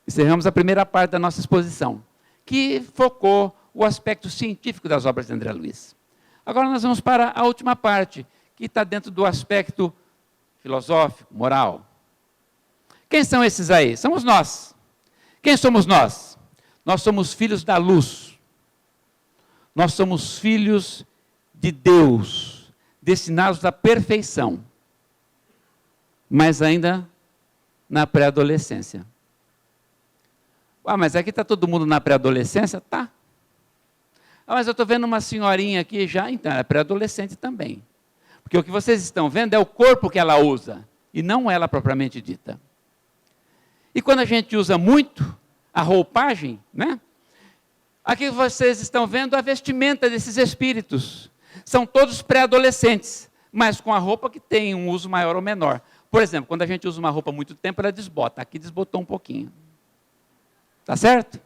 Encerramos a primeira parte da nossa exposição, que focou o aspecto científico das obras de André Luiz. Agora nós vamos para a última parte, que está dentro do aspecto filosófico, moral. Quem são esses aí? Somos nós. Quem somos nós? Nós somos filhos da luz. Nós somos filhos de Deus, destinados à perfeição, mas ainda na pré-adolescência. Mas aqui está todo mundo na pré-adolescência? Tá. Mas eu estou vendo uma senhorinha aqui já, então, ela é pré-adolescente também. Porque o que vocês estão vendo é o corpo que ela usa, e não ela propriamente dita. E quando a gente usa muito a roupagem, né? Aqui vocês estão vendo a vestimenta desses espíritos. São todos pré-adolescentes, mas com a roupa que tem um uso maior ou menor. Por exemplo, quando a gente usa uma roupa há muito tempo, ela desbota. Aqui desbotou um pouquinho. Tá certo?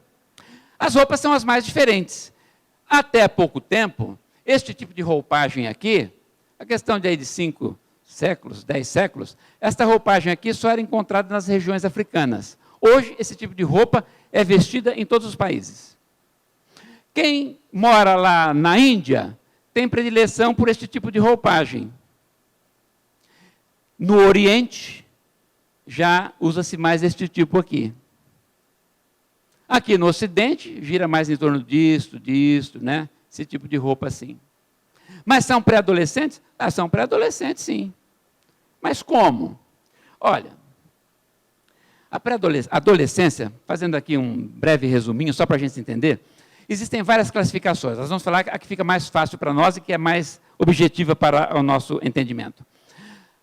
As roupas são as mais diferentes. Até pouco tempo, este tipo de roupagem aqui, a questão de aí de 5 séculos, 10 séculos, esta roupagem aqui só era encontrada nas regiões africanas. Hoje, esse tipo de roupa é vestida em todos os países. Quem mora lá na Índia tem predileção por este tipo de roupagem. No Oriente, já usa-se mais este tipo aqui. Aqui no Ocidente, gira mais em torno disto, né? Esse tipo de roupa assim. Mas são pré-adolescentes? São pré-adolescentes, sim. Mas como? Olha, a adolescência, fazendo aqui um breve resuminho, só para a gente entender, existem várias classificações. Nós vamos falar a que fica mais fácil para nós e que é mais objetiva para o nosso entendimento.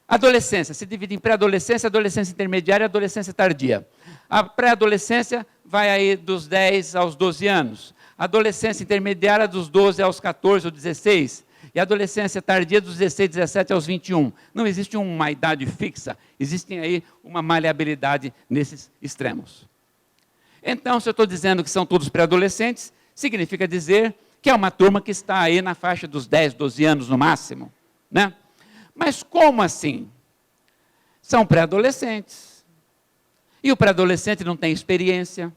Adolescência se divide em pré-adolescência, adolescência intermediária e adolescência tardia. A pré-adolescência vai aí dos 10 aos 12 anos. A adolescência intermediária dos 12 aos 14 ou 16. E a adolescência tardia dos 16, 17 aos 21. Não existe uma idade fixa, existe aí uma maleabilidade nesses extremos. Então, se eu estou dizendo que são todos pré-adolescentes, significa dizer que é uma turma que está aí na faixa dos 10, 12 anos no máximo, né? Mas como assim? São pré-adolescentes. E o pré-adolescente não tem experiência,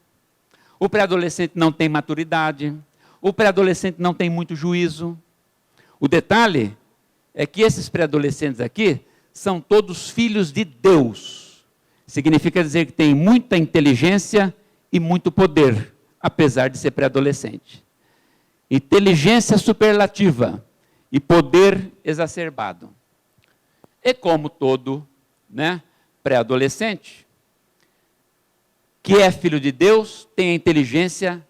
o pré-adolescente não tem maturidade, o pré-adolescente não tem muito juízo. O detalhe é que esses pré-adolescentes aqui são todos filhos de Deus. Significa dizer que tem muita inteligência e muito poder, apesar de ser pré-adolescente. Inteligência superlativa e poder exacerbado. E como todo, pré-adolescente, que é filho de Deus, tem a inteligência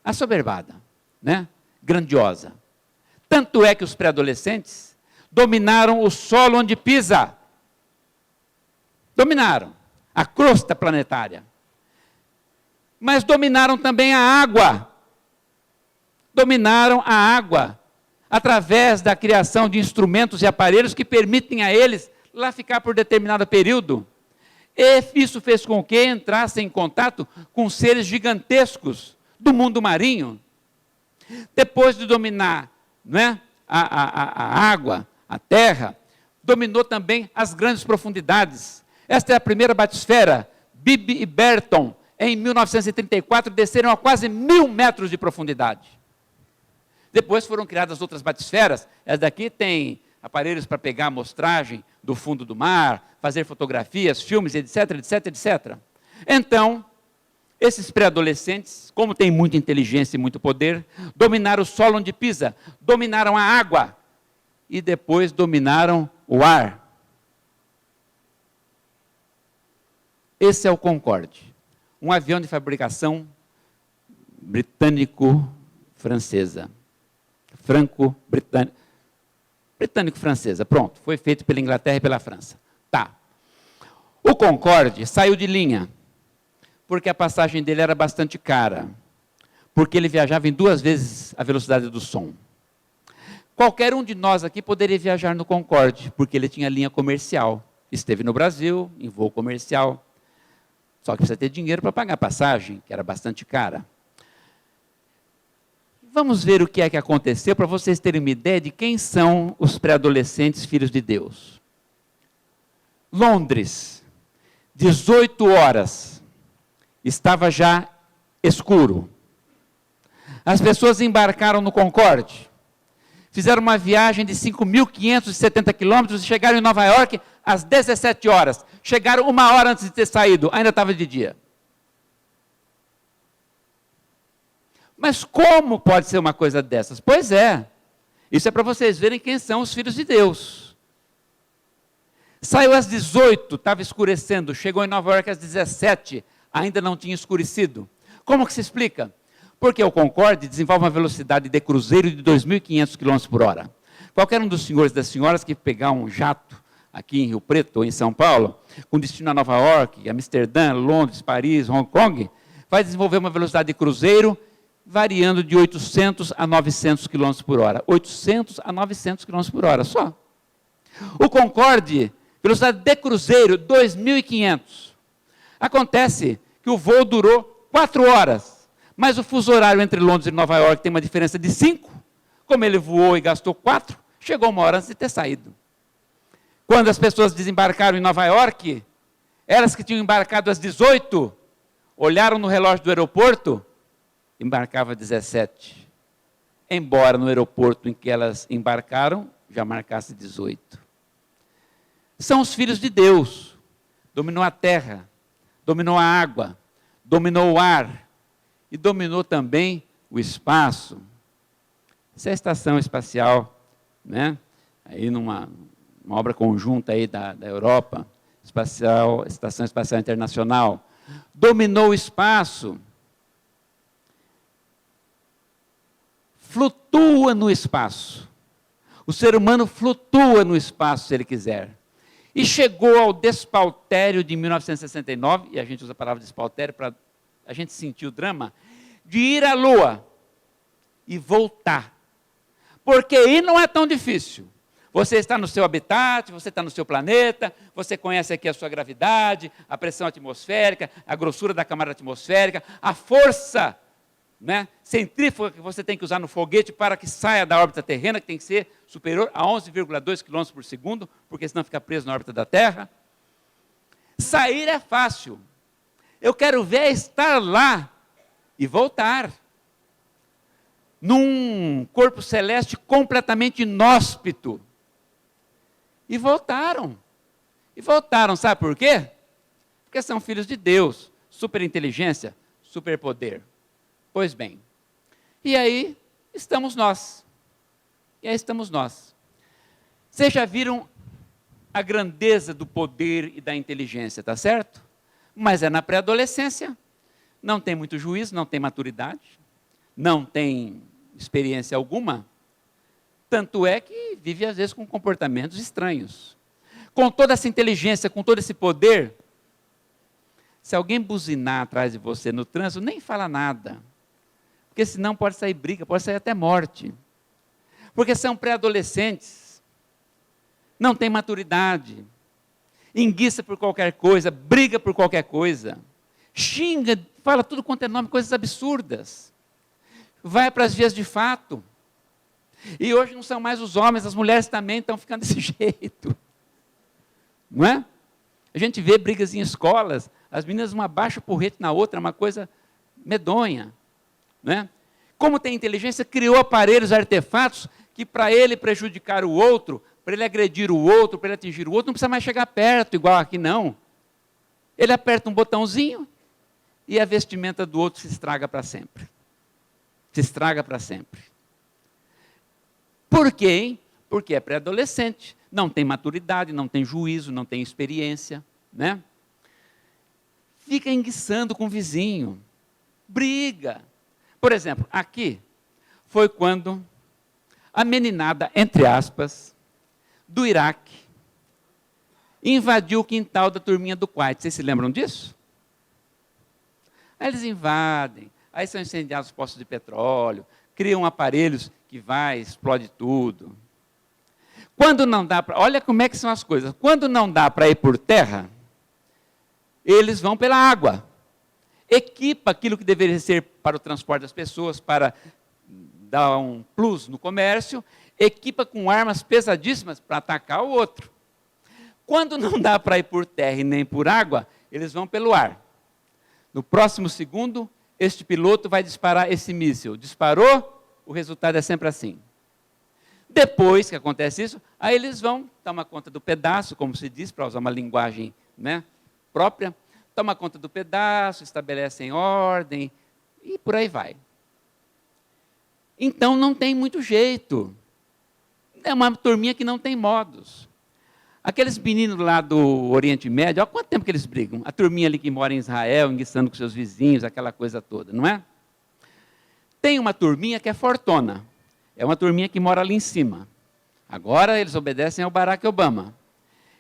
assoberbada, grandiosa. Tanto é que os pré-adolescentes dominaram o solo onde pisa. Dominaram a crosta planetária. Mas dominaram também a água. Dominaram a água através da criação de instrumentos e aparelhos que permitem a eles lá ficar por determinado período. E isso fez com que entrassem em contato com seres gigantescos do mundo marinho. Depois de dominar a água, a terra, dominou também as grandes profundidades. Esta é a primeira batisfera. Beebe e Berton, em 1934, desceram a quase 1.000 metros de profundidade. Depois foram criadas outras batisferas. Essa daqui tem aparelhos para pegar amostragem do fundo do mar, fazer fotografias, filmes, etc, etc, etc. Então, esses pré-adolescentes, como têm muita inteligência e muito poder, dominaram o solo onde pisa, dominaram a água e depois dominaram o ar. Esse é o Concorde, um avião de fabricação britânico-francesa. Britânico-francesa, pronto, foi feito pela Inglaterra e pela França. Tá. O Concorde saiu de linha, porque a passagem dele era bastante cara, porque ele viajava em 2 vezes a velocidade do som. Qualquer um de nós aqui poderia viajar no Concorde, porque ele tinha linha comercial. Esteve no Brasil, em voo comercial, só que precisa ter dinheiro para pagar a passagem, que era bastante cara. Vamos ver o que é que aconteceu, para vocês terem uma ideia de quem são os pré-adolescentes filhos de Deus. Londres, 18 horas, estava já escuro. As pessoas embarcaram no Concorde, fizeram uma viagem de 5.570 quilômetros e chegaram em Nova York às 17 horas. Chegaram 1 hora antes de ter saído, ainda estava de dia. Mas como pode ser uma coisa dessas? Pois é, isso é para vocês verem quem são os filhos de Deus. Saiu às 18, estava escurecendo, chegou em Nova York às 17, ainda não tinha escurecido. Como que se explica? Porque o Concorde desenvolve uma velocidade de cruzeiro de 2.500 km por hora. Qualquer um dos senhores e das senhoras que pegar um jato aqui em Rio Preto ou em São Paulo, com destino a Nova York, Amsterdã, Londres, Paris, Hong Kong, vai desenvolver uma velocidade de cruzeiro variando de 800 a 900 km por hora. 800 a 900 km por hora, só. O Concorde, velocidade de cruzeiro, 2.500. Acontece que o voo durou 4 horas, mas o fuso horário entre Londres e Nova York tem uma diferença de 5. Como ele voou e gastou 4, chegou 1 hora antes de ter saído. Quando as pessoas desembarcaram em Nova York, elas que tinham embarcado às 18, olharam no relógio do aeroporto, embarcava 17. Embora no aeroporto em que elas embarcaram, já marcasse 18. São os filhos de Deus. Dominou a terra, dominou a água, dominou o ar e dominou também o espaço. Essa é a estação espacial, aí numa obra conjunta aí da Europa, Estação Espacial Internacional. Dominou o espaço. Flutua no espaço. O ser humano flutua no espaço, se ele quiser. E chegou ao despautério de 1969, e a gente usa a palavra despautério para a gente sentir o drama, de ir à Lua e voltar. Porque ir não é tão difícil. Você está no seu habitat, você está no seu planeta, você conhece aqui a sua gravidade, a pressão atmosférica, a grossura da camada atmosférica, a força centrífuga que você tem que usar no foguete para que saia da órbita terrena, que tem que ser superior a 11,2 km por segundo, porque senão fica preso na órbita da Terra. Sair é fácil. Eu quero ver estar lá e voltar. num corpo celeste completamente inóspito. E voltaram. E voltaram, sabe por quê? Porque são filhos de Deus, superinteligência, superpoder. Pois bem, e aí estamos nós. E aí estamos nós. Vocês já viram a grandeza do poder e da inteligência, tá certo? Mas é na pré-adolescência. Não tem muito juízo, não tem maturidade, não tem experiência alguma. Tanto é que vive, às vezes, com comportamentos estranhos. Com toda essa inteligência, com todo esse poder, se alguém buzinar atrás de você no trânsito, nem fala nada. Porque senão pode sair briga, pode sair até morte. Porque são pré-adolescentes, não tem maturidade, enguiça por qualquer coisa, briga por qualquer coisa, xinga, fala tudo quanto é nome, coisas absurdas. Vai para as vias de fato. E hoje não são mais os homens, as mulheres também estão ficando desse jeito. Não é? A gente vê brigas em escolas, as meninas uma baixa o porrete na outra, uma coisa medonha. Não é? Como tem inteligência, criou aparelhos, artefatos, que para ele prejudicar o outro, para ele agredir o outro, para ele atingir o outro, não precisa mais chegar perto, igual aqui não. Ele aperta um botãozinho e a vestimenta do outro se estraga para sempre. Se estraga para sempre. Por quê, hein? Porque é pré-adolescente, não tem maturidade, não tem juízo, não tem experiência, né? Fica enguiçando com o vizinho, briga. Por exemplo, aqui foi quando a meninada, entre aspas, do Iraque, invadiu o quintal da turminha do Kuwait. Vocês se lembram disso? Aí eles invadem, aí são incendiados os postos de petróleo, criam aparelhos que explode tudo. Quando não dá para... Olha como é que são as coisas. Quando não dá para ir por terra, eles vão pela água. Equipa aquilo que deveria ser para o transporte das pessoas, para dar um plus no comércio, equipa com armas pesadíssimas para atacar o outro. Quando não dá para ir por terra e nem por água, eles vão pelo ar. No próximo segundo, este piloto vai disparar esse míssil. Disparou, o resultado é sempre assim. Depois que acontece isso, aí eles vão tomar conta do pedaço, como se diz, para usar uma linguagem, né, própria, toma conta do pedaço, estabelecem ordem, e por aí vai. Então não tem muito jeito. É uma turminha que não tem modos. Aqueles meninos lá do Oriente Médio, há quanto tempo que eles brigam? A turminha ali que mora em Israel, enguiçando com seus vizinhos, aquela coisa toda, não é? Tem uma turminha que é fortona. É uma turminha que mora ali em cima. Agora eles obedecem ao Barack Obama.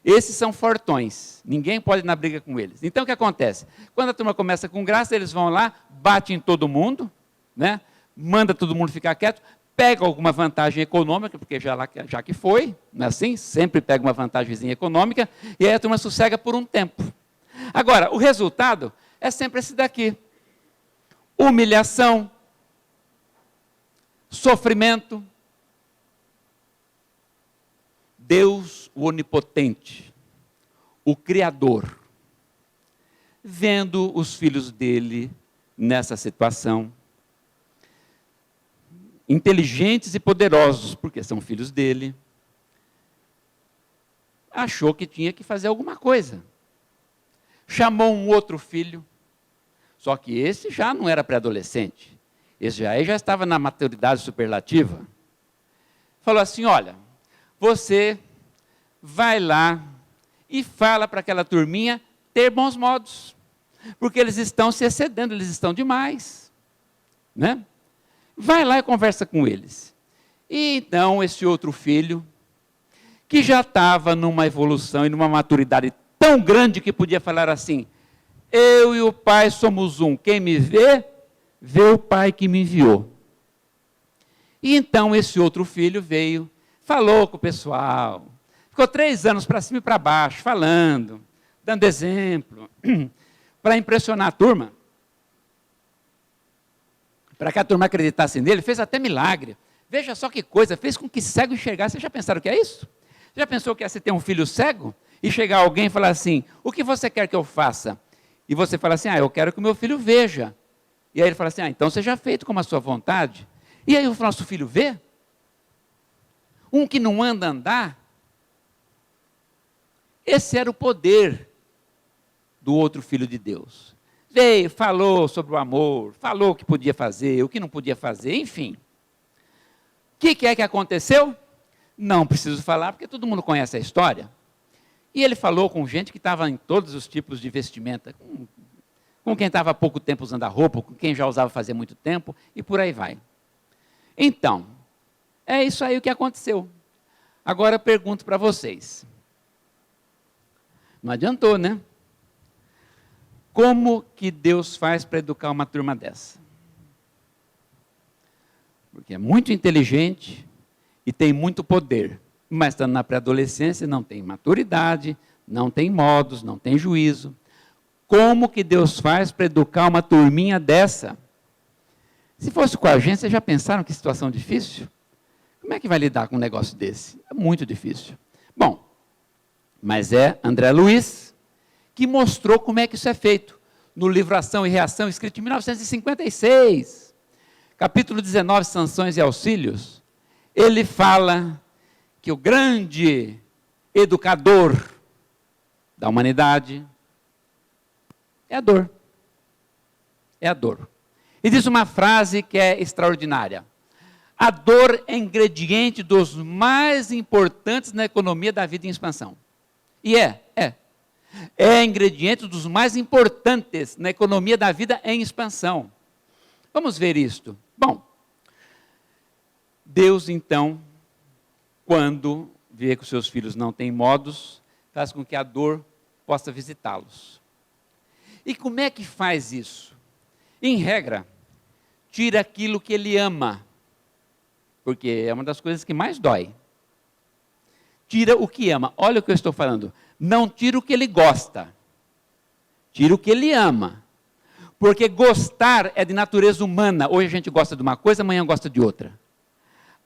Esses são fortões. Ninguém pode ir na briga com eles. Então o que acontece? Quando a turma começa com graça, eles vão lá, batem em todo mundo, né? Manda todo mundo ficar quieto, pega alguma vantagem econômica, porque já que foi, não é assim? Sempre pega uma vantagemzinha econômica, e aí a turma sossega por um tempo. Agora, o resultado é sempre esse daqui. Humilhação, sofrimento. Deus, o onipotente, o Criador, vendo os filhos dele nessa situação, inteligentes e poderosos, porque são filhos dele, achou que tinha que fazer alguma coisa. Chamou um outro filho, só que esse já não era pré-adolescente, esse já estava na maturidade superlativa. Falou assim, olha, você vai lá e fala para aquela turminha ter bons modos, porque eles estão se excedendo, eles estão demais, né? Vai lá e conversa com eles. E então esse outro filho, que já estava numa evolução e numa maturidade tão grande que podia falar assim, eu e o Pai somos um, quem me vê, vê o Pai que me enviou. E então esse outro filho veio, falou com o pessoal, ficou 3 anos para cima e para baixo, falando, dando exemplo, para impressionar a turma, para que a turma acreditasse nele, fez até milagre. Veja só que coisa, fez com que cego enxergasse. Vocês já pensaram o que é isso? Já pensou que é você ter um filho cego e chegar alguém e falar assim, o que você quer que eu faça? E você fala assim, eu quero que o meu filho veja. E aí ele fala assim, então seja feito como a sua vontade. E aí o nosso filho vê, um que não anda andar, esse era o poder do outro filho de Deus. Veio, falou sobre o amor, falou o que podia fazer, o que não podia fazer, enfim. O que é que aconteceu? Não preciso falar, porque todo mundo conhece a história. E ele falou com gente que estava em todos os tipos de vestimenta, com quem estava há pouco tempo usando a roupa, com quem já usava fazia muito tempo, e por aí vai. Então, é isso aí o que aconteceu. Agora eu pergunto para vocês. Não adiantou, né? Como que Deus faz para educar uma turma dessa? Porque é muito inteligente e tem muito poder, mas estando na pré-adolescência não tem maturidade, não tem modos, não tem juízo. Como que Deus faz para educar uma turminha dessa? Se fosse com a gente, vocês já pensaram que situação difícil? Como é que vai lidar com um negócio desse? É muito difícil. Bom, mas é André Luiz que mostrou como é que isso é feito. No livro Ação e Reação, escrito em 1956, capítulo 19, Sanções e Auxílios, ele fala que o grande educador da humanidade é a dor. É a dor. E diz uma frase que é extraordinária. A dor é ingrediente dos mais importantes na economia da vida em expansão. E é ingrediente dos mais importantes na economia da vida em expansão. Vamos ver isto. Bom, Deus então, quando vê que os seus filhos não têm modos, faz com que a dor possa visitá-los. E como é que faz isso? Em regra, tira aquilo que ele ama, porque é uma das coisas que mais dói. Tira o que ama. Olha o que eu estou falando. Não tira o que ele gosta. Tira o que ele ama. Porque gostar é de natureza humana. Hoje a gente gosta de uma coisa, amanhã gosta de outra.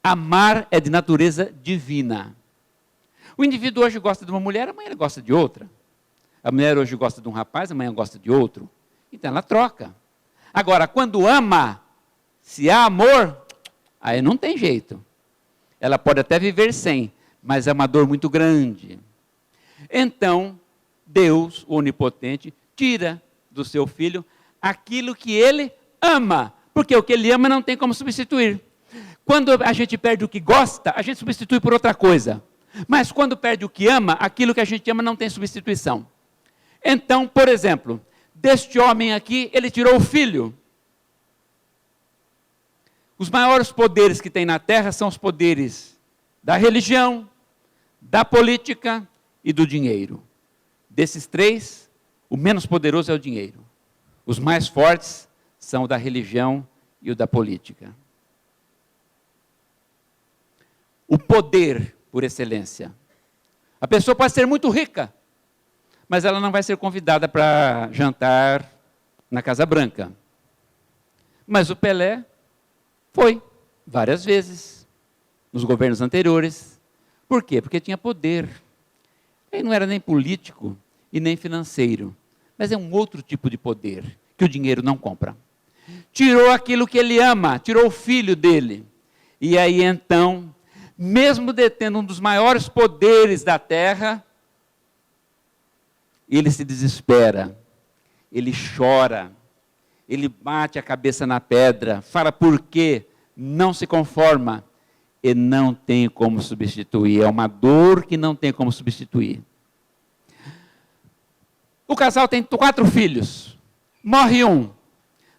Amar é de natureza divina. O indivíduo hoje gosta de uma mulher, amanhã ele gosta de outra. A mulher hoje gosta de um rapaz, amanhã gosta de outro. Então ela troca. Agora, quando ama, se há amor, aí não tem jeito. Ela pode até viver sem, mas é uma dor muito grande. Então, Deus, o onipotente, tira do seu filho aquilo que ele ama, porque o que ele ama não tem como substituir. Quando a gente perde o que gosta, a gente substitui por outra coisa. Mas quando perde o que ama, aquilo que a gente ama não tem substituição. Então, por exemplo, deste homem aqui, ele tirou o filho. Os maiores poderes que tem na terra são os poderes da religião, da política e do dinheiro. Desses três, o menos poderoso é o dinheiro. Os mais fortes são o da religião e o da política. O poder por excelência. A pessoa pode ser muito rica, mas ela não vai ser convidada para jantar na Casa Branca. Mas o Pelé foi várias vezes nos governos anteriores. Por quê? Porque tinha poder. Ele não era nem político e nem financeiro, mas é um outro tipo de poder que o dinheiro não compra. Tirou aquilo que ele ama, tirou o filho dele. E aí então, mesmo detendo um dos maiores poderes da terra, ele se desespera, ele chora, ele bate a cabeça na pedra, fala por quê, não se conforma e não tem como substituir. É uma dor que não tem como substituir. O casal tem 4 filhos, morre um.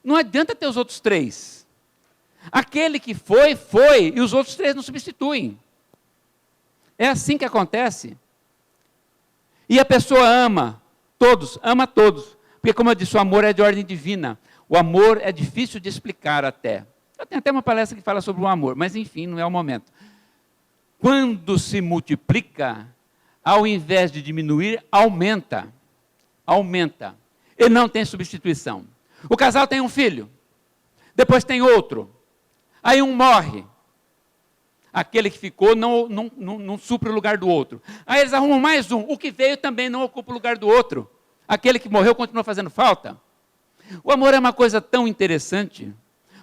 Não adianta ter os outros 3. Aquele que foi, e os outros 3 não substituem. É assim que acontece. E a pessoa ama todos. Porque, como eu disse, o amor é de ordem divina. O amor é difícil de explicar até. Eu tenho até uma palestra que fala sobre o amor, mas enfim, não é o momento. Quando se multiplica, ao invés de diminuir, aumenta. Aumenta. Ele não tem substituição. O casal tem um filho, depois tem outro. Aí um morre. Aquele que ficou não supre o lugar do outro. Aí eles arrumam mais um. O que veio também não ocupa o lugar do outro. Aquele que morreu continua fazendo falta. O amor é uma coisa tão interessante.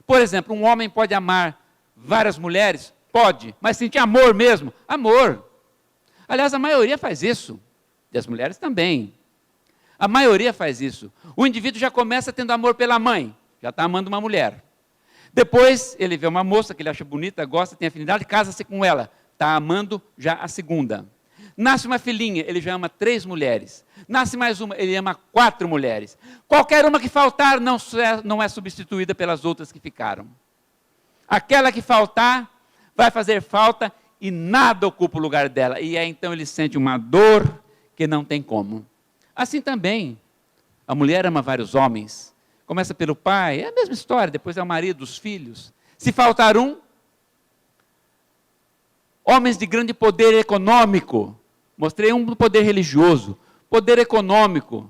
Por exemplo, um homem pode amar várias mulheres? Pode, mas sentir amor mesmo? Amor. Aliás, a maioria faz isso, e as mulheres também. A maioria faz isso. O indivíduo já começa tendo amor pela mãe, já está amando uma mulher. Depois, ele vê uma moça que ele acha bonita, gosta, tem afinidade, casa-se com ela, está amando já a segunda. Nasce uma filhinha, ele já ama 3 mulheres. Nasce mais uma, ele ama 4 mulheres. Qualquer uma que faltar não é substituída pelas outras que ficaram. Aquela que faltar, vai fazer falta e nada ocupa o lugar dela. E aí então ele sente uma dor que não tem como. Assim também, a mulher ama vários homens. Começa pelo pai, é a mesma história, depois é o marido, os filhos. Se faltar um, homens de grande poder econômico, mostrei um do poder religioso, poder econômico,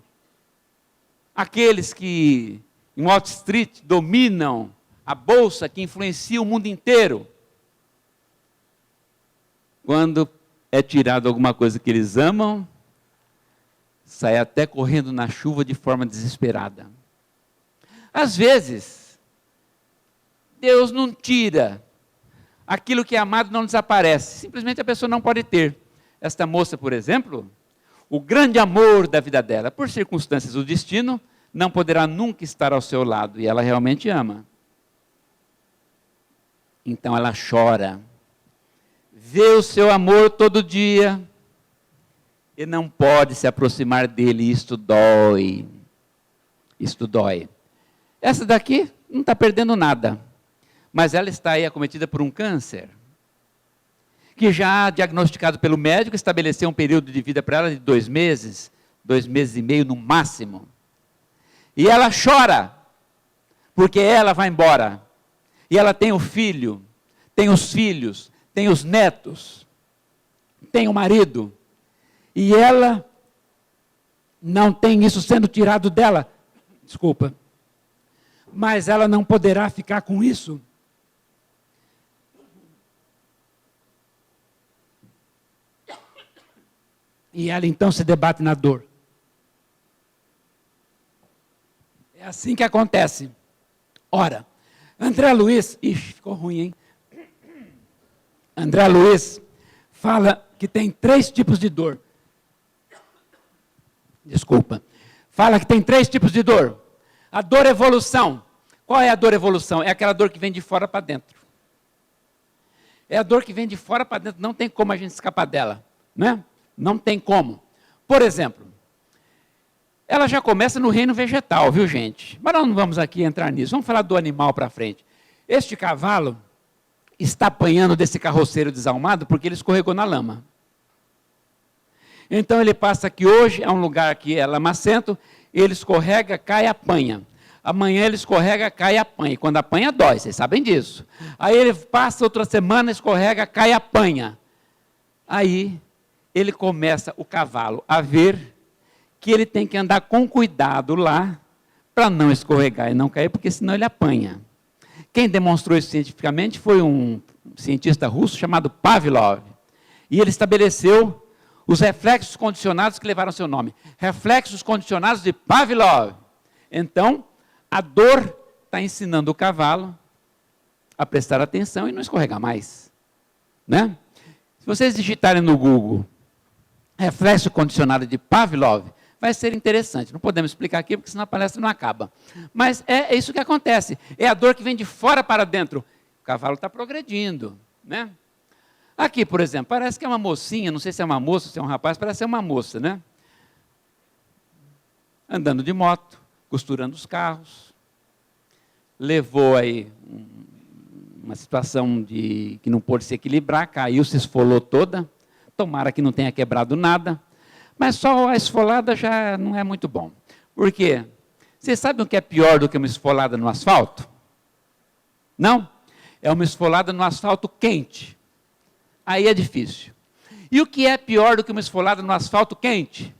aqueles que em Wall Street dominam a bolsa, que influencia o mundo inteiro. Quando é tirado alguma coisa que eles amam, sai até correndo na chuva de forma desesperada. Às vezes, Deus não tira, aquilo que é amado não desaparece, simplesmente a pessoa não pode ter. Esta moça, por exemplo, o grande amor da vida dela, por circunstâncias do destino, não poderá nunca estar ao seu lado, e ela realmente ama. Então ela chora, vê o seu amor todo dia, e não pode se aproximar dele, isto dói. Isto dói. Essa daqui não está perdendo nada, mas ela está aí acometida por um câncer, que já diagnosticado pelo médico, estabeleceu um período de vida para ela de 2 meses, 2 meses e meio no máximo. E ela chora, porque ela vai embora. E ela tem o filho, tem os filhos, tem os netos, tem o marido. E ela não tem isso sendo tirado dela. Desculpa. Mas ela não poderá ficar com isso. E ela então se debate na dor. É assim que acontece. Ora, André Luiz, ficou ruim, hein? André Luiz fala que tem 3 tipos de dor. Desculpa. Fala que tem 3 tipos de dor. A dor evolução. Qual é a dor evolução? É aquela dor que vem de fora para dentro. É a dor que vem de fora para dentro, não tem como a gente escapar dela, né? Não tem como. Por exemplo, ela já começa no reino vegetal, viu, gente? Mas nós não vamos aqui entrar nisso, vamos falar do animal para frente. Este cavalo está apanhando desse carroceiro desalmado porque ele escorregou na lama. Então ele passa aqui hoje, é um lugar que é lamacento, ele escorrega, cai e apanha. Amanhã ele escorrega, cai e apanha. E quando apanha, dói, vocês sabem disso. Aí ele passa outra semana, escorrega, cai e apanha. Aí ele começa, o cavalo, a ver que ele tem que andar com cuidado lá, para não escorregar e não cair, porque senão ele apanha. Quem demonstrou isso cientificamente foi um cientista russo chamado Pavlov. E ele estabeleceu os reflexos condicionados que levaram seu nome. Reflexos condicionados de Pavlov. Então, a dor está ensinando o cavalo a prestar atenção e não escorregar mais. Né? Se vocês digitarem no Google, reflexo condicionado de Pavlov, vai ser interessante. Não podemos explicar aqui, porque senão a palestra não acaba. Mas é isso que acontece. É a dor que vem de fora para dentro. O cavalo está progredindo. Né? Aqui, por exemplo, parece que é uma mocinha, não sei se é uma moça ou se é um rapaz, parece ser uma moça, né? Andando de moto, costurando os carros. Levou aí uma situação de que não pôde se equilibrar, caiu, se esfolou toda. Tomara que não tenha quebrado nada. Mas só a esfolada já não é muito bom. Por quê? Vocês sabem o que é pior do que uma esfolada no asfalto? Não? É uma esfolada no asfalto quente. Aí é difícil. E o que é pior do que uma esfolada no asfalto quente?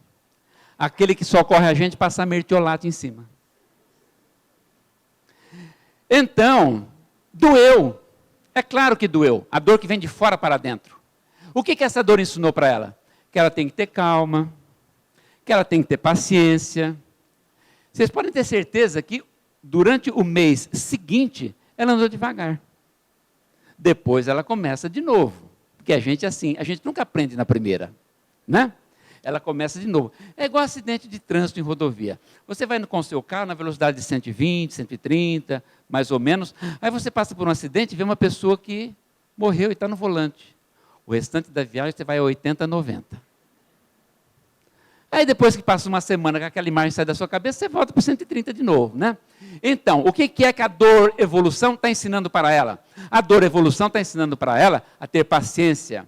Aquele que socorre a gente passar mertiolate em cima. Então, doeu. É claro que doeu. A dor que vem de fora para dentro. O que essa dor ensinou para ela? Que ela tem que ter calma, que ela tem que ter paciência. Vocês podem ter certeza que durante o mês seguinte, ela andou devagar. Depois ela começa de novo. Porque a gente nunca aprende na primeira, né? Ela começa de novo. É igual acidente de trânsito em rodovia. Você vai com o seu carro na velocidade de 120, 130, mais ou menos. Aí você passa por um acidente e vê uma pessoa que morreu e está no volante. O restante da viagem você vai a 80, 90. Aí depois que passa uma semana que aquela imagem sai da sua cabeça, você volta para 130 de novo, né? Então, o que é que a dor evolução está ensinando para ela? A dor evolução está ensinando para ela a ter paciência,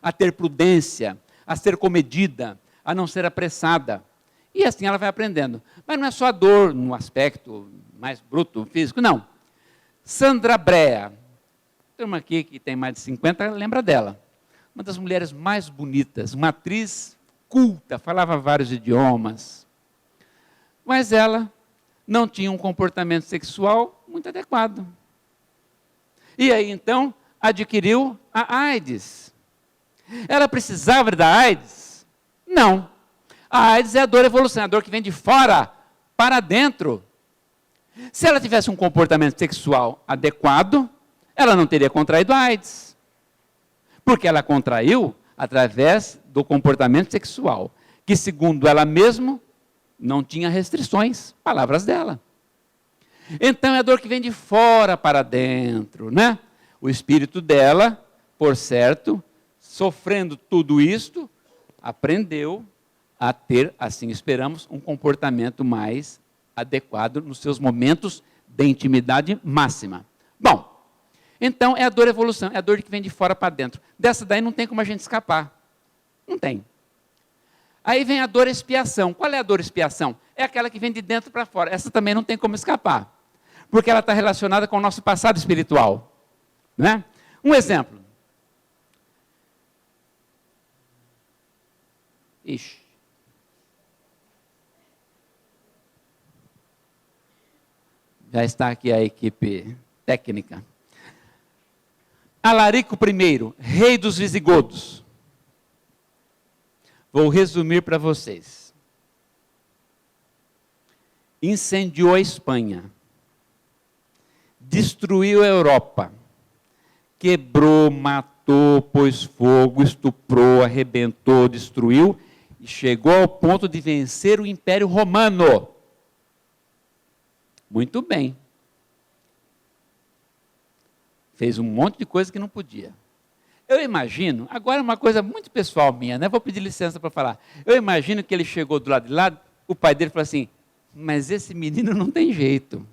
a ter prudência, a ser comedida, a não ser apressada. E assim ela vai aprendendo. Mas não é só a dor no aspecto mais bruto, físico, não. Sandra Brea, turma aqui que tem mais de 50, lembra dela. Uma das mulheres mais bonitas, uma atriz culta, falava vários idiomas. Mas ela não tinha um comportamento sexual muito adequado. E aí, então, adquiriu a AIDS. Ela precisava da AIDS? Não. A AIDS é a dor evolução, é a dor que vem de fora para dentro. Se ela tivesse um comportamento sexual adequado, ela não teria contraído a AIDS. Porque ela contraiu através do comportamento sexual, que segundo ela mesma, não tinha restrições, palavras dela. Então é a dor que vem de fora para dentro, né? O espírito dela, por certo, sofrendo tudo isto, aprendeu a ter, assim esperamos, um comportamento mais adequado nos seus momentos de intimidade máxima. Bom, então é a dor evolução, é a dor que vem de fora para dentro. Dessa daí não tem como a gente escapar. Não tem. Aí vem a dor expiação. Qual é a dor expiação? É aquela que vem de dentro para fora. Essa também não tem como escapar. Porque ela está relacionada com o nosso passado espiritual. Né? Um exemplo. Ixi. Já está aqui a equipe técnica. Alarico I, rei dos visigodos. Vou resumir para vocês. Incendiou a Espanha. Destruiu a Europa. Quebrou, matou, pôs fogo, estuprou, arrebentou, destruiu e chegou ao ponto de vencer o Império Romano. Muito bem. Fez um monte de coisa que não podia. Eu imagino, agora é uma coisa muito pessoal minha, né? Vou pedir licença para falar. Eu imagino que ele chegou do lado de lá, o pai dele falou assim, mas esse menino não tem jeito.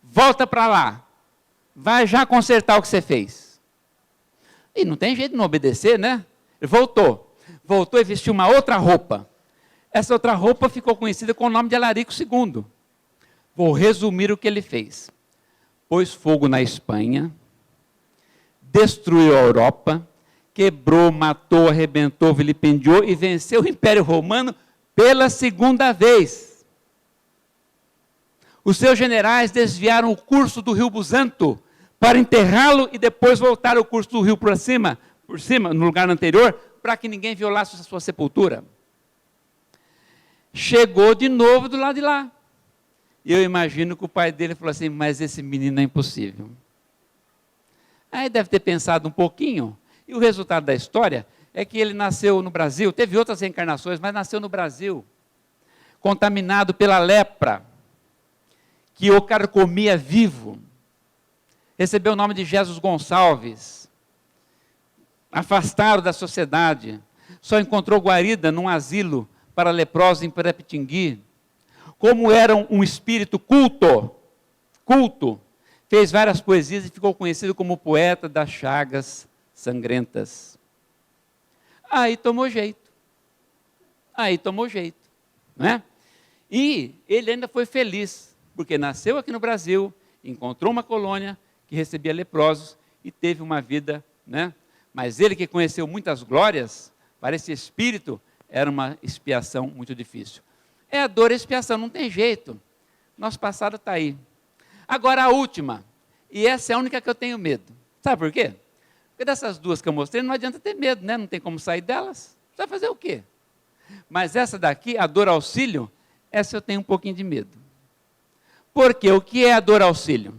Volta para lá. Vai já consertar o que você fez. E não tem jeito de não obedecer, né? Ele voltou. Voltou e vestiu uma outra roupa. Essa outra roupa ficou conhecida com o nome de Alarico II. Vou resumir o que ele fez. Pôs fogo na Espanha, destruiu a Europa, quebrou, matou, arrebentou, vilipendiou e venceu o Império Romano pela segunda vez. Os seus generais desviaram o curso do rio Busanto para enterrá-lo e depois voltaram o curso do rio por cima, no lugar anterior, para que ninguém violasse a sua sepultura. Chegou de novo do lado de lá. E eu imagino que o pai dele falou assim, mas esse menino é impossível. Aí deve ter pensado um pouquinho, e o resultado da história é que ele nasceu no Brasil, teve outras reencarnações, mas nasceu no Brasil, contaminado pela lepra, que o carcomia vivo, recebeu o nome de Jesus Gonçalves, afastado da sociedade, só encontrou guarida num asilo para leprosos em Parapitingui. Como era um espírito culto, fez várias poesias e ficou conhecido como poeta das chagas sangrentas. Aí tomou jeito, não é? E ele ainda foi feliz, porque nasceu aqui no Brasil, encontrou uma colônia que recebia leprosos e teve uma vida, né? Mas ele que conheceu muitas glórias, para esse espírito, era uma expiação muito difícil. É a dor e a expiação, não tem jeito. Nosso passado está aí. Agora a última, e essa é a única que eu tenho medo. Sabe por quê? Porque dessas duas que eu mostrei, não adianta ter medo, né? Não tem como sair delas. Você vai fazer o quê? Mas essa daqui, a dor auxílio, essa eu tenho um pouquinho de medo. Por quê? O que é a dor auxílio?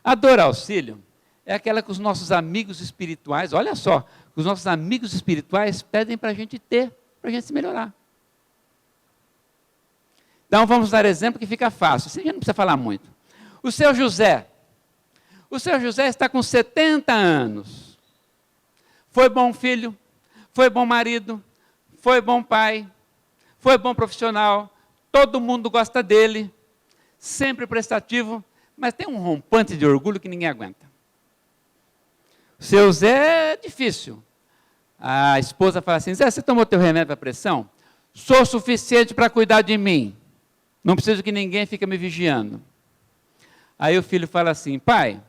A dor auxílio é aquela que os nossos amigos espirituais, olha só, os nossos amigos espirituais pedem para a gente ter, para a gente se melhorar. Então vamos dar exemplo que fica fácil, você já não precisa falar muito. O seu José está com 70 anos, foi bom filho, foi bom marido, foi bom pai, foi bom profissional, todo mundo gosta dele, sempre prestativo, mas tem um rompante de orgulho que ninguém aguenta. O seu Zé é difícil. A esposa fala assim, Zé, você tomou teu remédio para pressão? Sou suficiente para cuidar de mim. Não preciso que ninguém fique me vigiando. Aí o filho fala assim, pai,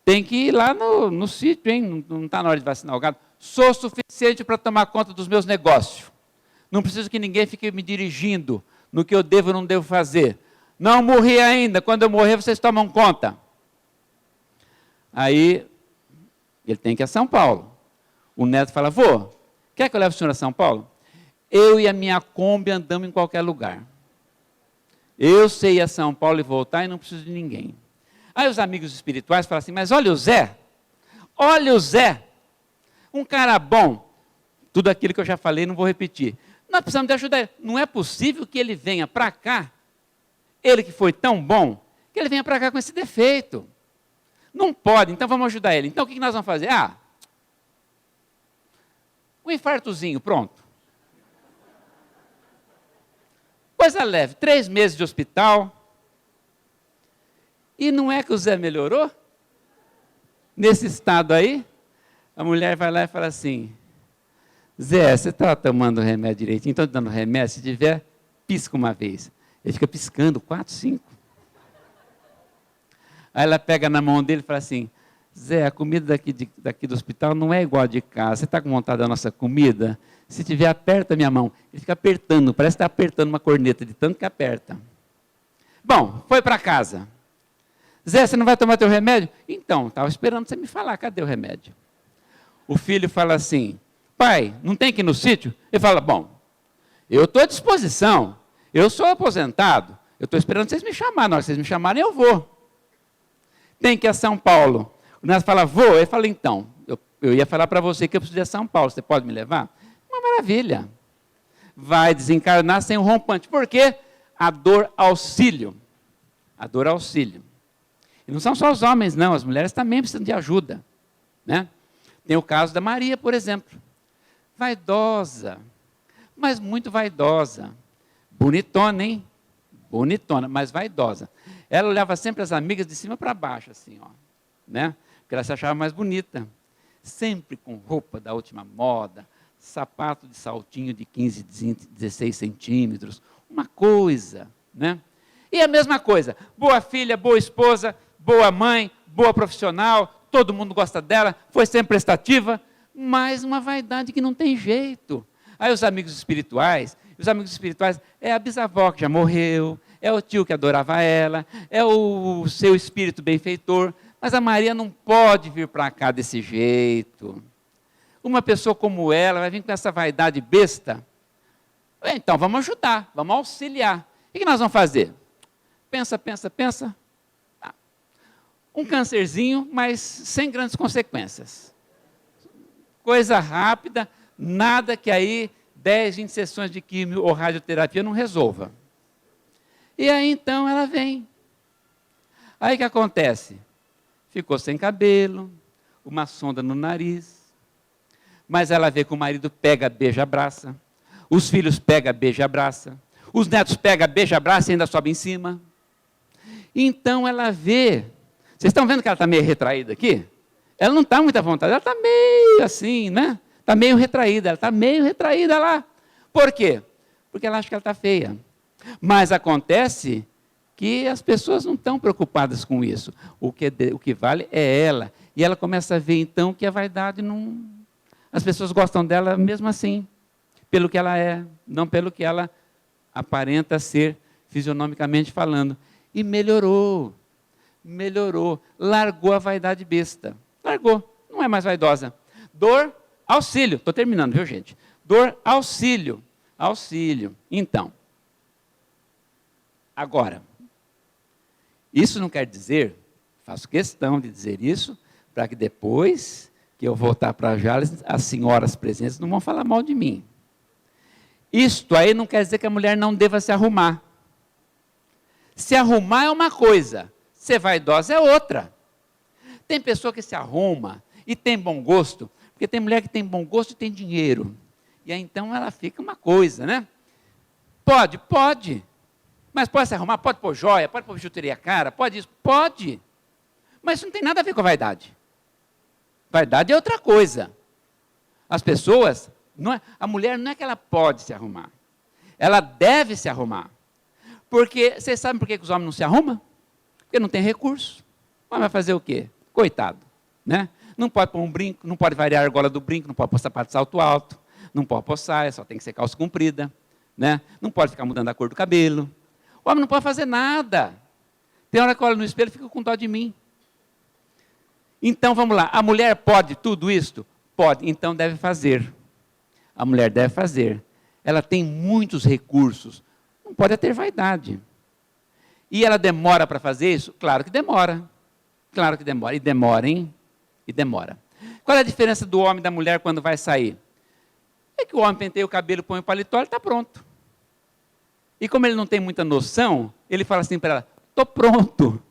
tem que ir lá no sítio, hein? Não está na hora de vacinar o gado. Sou suficiente para tomar conta dos meus negócios. Não preciso que ninguém fique me dirigindo no que eu devo ou não devo fazer. Não morri ainda, quando eu morrer vocês tomam conta. Aí ele tem que ir a São Paulo. O neto fala, vô, quer que eu leve o senhor a São Paulo? Eu e a minha Kombi andamos em qualquer lugar. Eu sei ir a São Paulo e voltar e não preciso de ninguém. Aí os amigos espirituais falam assim, mas olha o Zé, um cara bom. Tudo aquilo que eu já falei, não vou repetir. Nós precisamos de ajuda. Não é possível que ele venha para cá, ele que foi tão bom, que ele venha para cá com esse defeito. Não pode, então vamos ajudar ele. Então o que nós vamos fazer? Um infartozinho, pronto. Coisa leve, 3 meses de hospital. E não é que o Zé melhorou? Nesse estado aí, a mulher vai lá e fala assim, Zé, você está tomando remédio direitinho? Estou te dando remédio, se tiver, pisca uma vez. Ele fica piscando, 4, 5. Aí ela pega na mão dele e fala assim, Zé, a comida daqui do hospital não é igual a de casa. Você está com vontade da nossa comida? Se tiver, aperta a minha mão. Ele fica apertando, parece que está apertando uma corneta, de tanto que aperta. Bom, foi para casa. Zé, você não vai tomar teu remédio? Então, estava esperando você me falar, cadê o remédio? O filho fala assim, pai, não tem que ir no sítio? Ele fala, bom, eu estou à disposição, eu sou aposentado, eu estou esperando vocês me chamarem, na hora que vocês me chamarem eu vou. Tem que ir a São Paulo. O neto fala, vou. Ele fala, então, eu ia falar para você que eu preciso ir a São Paulo, você pode me levar? Uma maravilha. Vai desencarnar sem um rompante. Por quê? A dor auxílio. A dor auxílio. E não são só os homens, não, as mulheres também precisam de ajuda. Né? Tem o caso da Maria, por exemplo. Vaidosa, mas muito vaidosa. Bonitona, hein? Bonitona, mas vaidosa. Ela olhava sempre as amigas de cima para baixo, assim, ó, né? Porque ela se achava mais bonita. Sempre com roupa da última moda, sapato de saltinho de 15, 16 centímetros, uma coisa, né? E a mesma coisa, boa filha, boa esposa, boa mãe, boa profissional, todo mundo gosta dela, foi sempre prestativa, mas uma vaidade que não tem jeito. Aí os amigos espirituais é a bisavó que já morreu, é o tio que adorava ela, é o seu espírito benfeitor, mas a Maria não pode vir para cá desse jeito. Uma pessoa como ela vai vir com essa vaidade besta. Então vamos ajudar, vamos auxiliar. O que nós vamos fazer? Pensa. Um câncerzinho, mas sem grandes consequências. Coisa rápida, nada que aí 10, 20 sessões de químio ou radioterapia não resolva. E aí então ela vem. Aí o que acontece? Ficou sem cabelo, uma sonda no nariz, mas ela vê que o marido pega, beija, abraça, os filhos pega, beija, abraça, os netos pega, beija, abraça e ainda sobe em cima. Então ela vê, vocês estão vendo que ela está meio retraída aqui? Ela não está muito à vontade, ela está meio assim, né? Está meio retraída, ela está meio retraída lá. Por quê? Porque ela acha que ela está feia. Mas acontece que as pessoas não estão preocupadas com isso. O que vale é ela. E ela começa a ver, então, que a vaidade não... As pessoas gostam dela mesmo assim, pelo que ela é, não pelo que ela aparenta ser, fisionomicamente falando. E melhorou. Largou a vaidade besta. Largou, não é mais vaidosa. Dor, auxílio. Estou terminando, viu, gente? Dor, auxílio. Então, agora, isso não quer dizer, faço questão de dizer isso, para que depois que eu voltar para Jales, as senhoras presentes não vão falar mal de mim. Isto aí não quer dizer que a mulher não deva se arrumar. Se arrumar é uma coisa, ser vaidosa é outra. Tem pessoa que se arruma e tem bom gosto, porque tem mulher que tem bom gosto e tem dinheiro. E aí então ela fica uma coisa, né? Pode. Mas pode se arrumar, pode pôr joia, pode pôr bijuteria cara, pode isso, pode. Mas isso não tem nada a ver com a vaidade. Vaidade é outra coisa. As pessoas, a mulher não é que ela pode se arrumar. Ela deve se arrumar. Porque, vocês sabem por que os homens não se arrumam? Porque não tem recurso. O homem vai fazer o quê? Coitado, né? Não pode pôr um brinco, não pode variar a argola do brinco, não pode pôr sapato de salto alto, não pode pôr saia, só tem que ser calça comprida, né? Não pode ficar mudando a cor do cabelo. O homem não pode fazer nada. Tem hora que eu olho no espelho e fico com dó de mim. Então, vamos lá. A mulher pode tudo isso? Pode, então deve fazer. A mulher deve fazer. Ela tem muitos recursos. Não pode ter vaidade. E ela demora para fazer isso? Claro que demora. Claro que demora. E demora, hein? E demora. Qual é a diferença do homem e da mulher quando vai sair? É que o homem penteia o cabelo, põe o paletó, ele está pronto. E como ele não tem muita noção, ele fala assim para ela, estou pronto.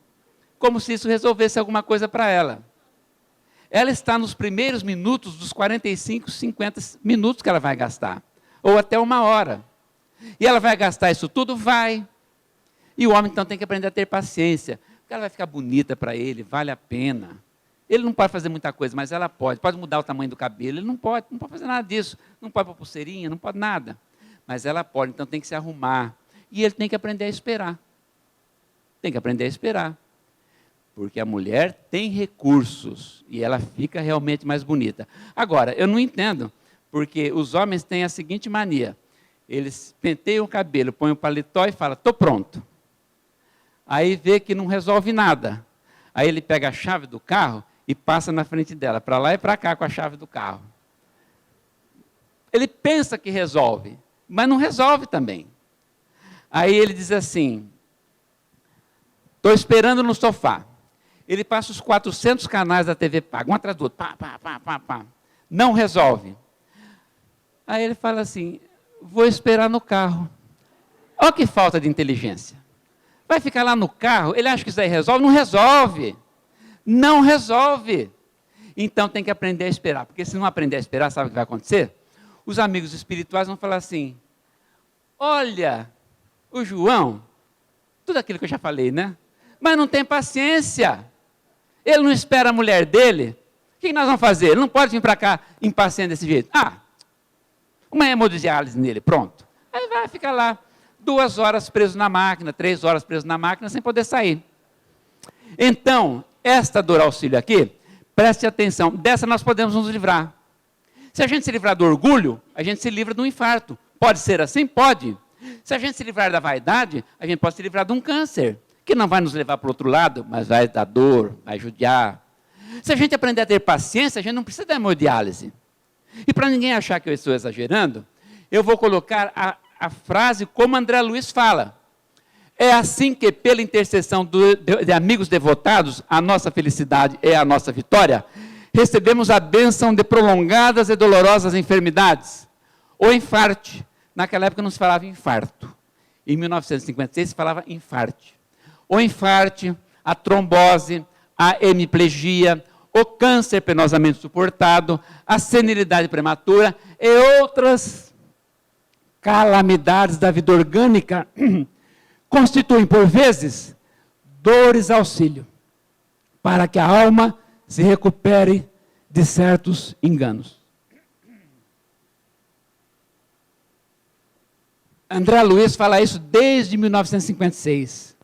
Como se isso resolvesse alguma coisa para ela. Ela está nos primeiros minutos dos 45, 50 minutos que ela vai gastar. Ou até 1 hora. E ela vai gastar isso tudo? Vai. E o homem então tem que aprender a ter paciência. Porque ela vai ficar bonita para ele, vale a pena. Ele não pode fazer muita coisa, mas ela pode. Pode mudar o tamanho do cabelo, ele não pode fazer nada disso. Não pode pôr pulseirinha, não pode nada. Mas ela pode, então tem que se arrumar. E ele tem que aprender a esperar. Tem que aprender a esperar. Porque a mulher tem recursos e ela fica realmente mais bonita. Agora, eu não entendo, porque os homens têm a seguinte mania. Eles penteiam o cabelo, põem o paletó e falam, estou pronto. Aí vê que não resolve nada. Aí ele pega a chave do carro e passa na frente dela, para lá e para cá com a chave do carro. Ele pensa que resolve, mas não resolve também. Aí ele diz assim, estou esperando no sofá. Ele passa os 400 canais da TV paga, um atrás do outro, pá. Não resolve. Aí ele fala assim, vou esperar no carro. Olha que falta de inteligência. Vai ficar lá no carro, ele acha que isso aí resolve? Não resolve. Não resolve. Então tem que aprender a esperar, porque se não aprender a esperar, sabe o que vai acontecer? Os amigos espirituais vão falar assim, olha, o João, tudo aquilo que eu já falei, né? Mas não tem paciência. Ele não espera a mulher dele. O que nós vamos fazer? Ele não pode vir para cá impaciente desse jeito. Uma hemodiálise nele, pronto. Aí vai ficar lá 2 horas preso na máquina, 3 horas preso na máquina, sem poder sair. Então, esta dor auxílio aqui, preste atenção, dessa nós podemos nos livrar. Se a gente se livrar do orgulho, a gente se livra do infarto. Pode ser assim? Pode. Se a gente se livrar da vaidade, a gente pode se livrar de um câncer, que não vai nos levar para o outro lado, mas vai dar dor, vai judiar. Se a gente aprender a ter paciência, a gente não precisa da hemodiálise. E para ninguém achar que eu estou exagerando, eu vou colocar a frase como André Luiz fala. É assim que, pela intercessão de amigos devotados, a nossa felicidade é a nossa vitória, recebemos a bênção de prolongadas e dolorosas enfermidades. O infarte. Naquela época não se falava infarto. Em 1956 se falava infarte. O infarte, a trombose, a hemiplegia, o câncer penosamente suportado, a senilidade prematura e outras calamidades da vida orgânica constituem, por vezes, dores auxílio, para que a alma se recupere de certos enganos. André Luiz fala isso desde 1956.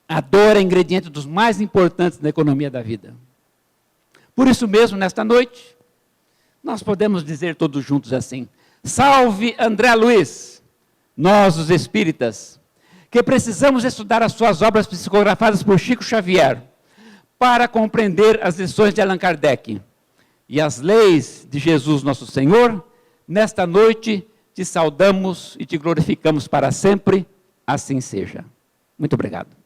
A dor é ingrediente dos mais importantes da economia da vida. Por isso mesmo, nesta noite, nós podemos dizer todos juntos assim, salve André Luiz, nós os espíritas, que precisamos estudar as suas obras psicografadas por Chico Xavier, para compreender as lições de Allan Kardec e as leis de Jesus nosso Senhor. Nesta noite te saudamos e te glorificamos para sempre, assim seja. Muito obrigado.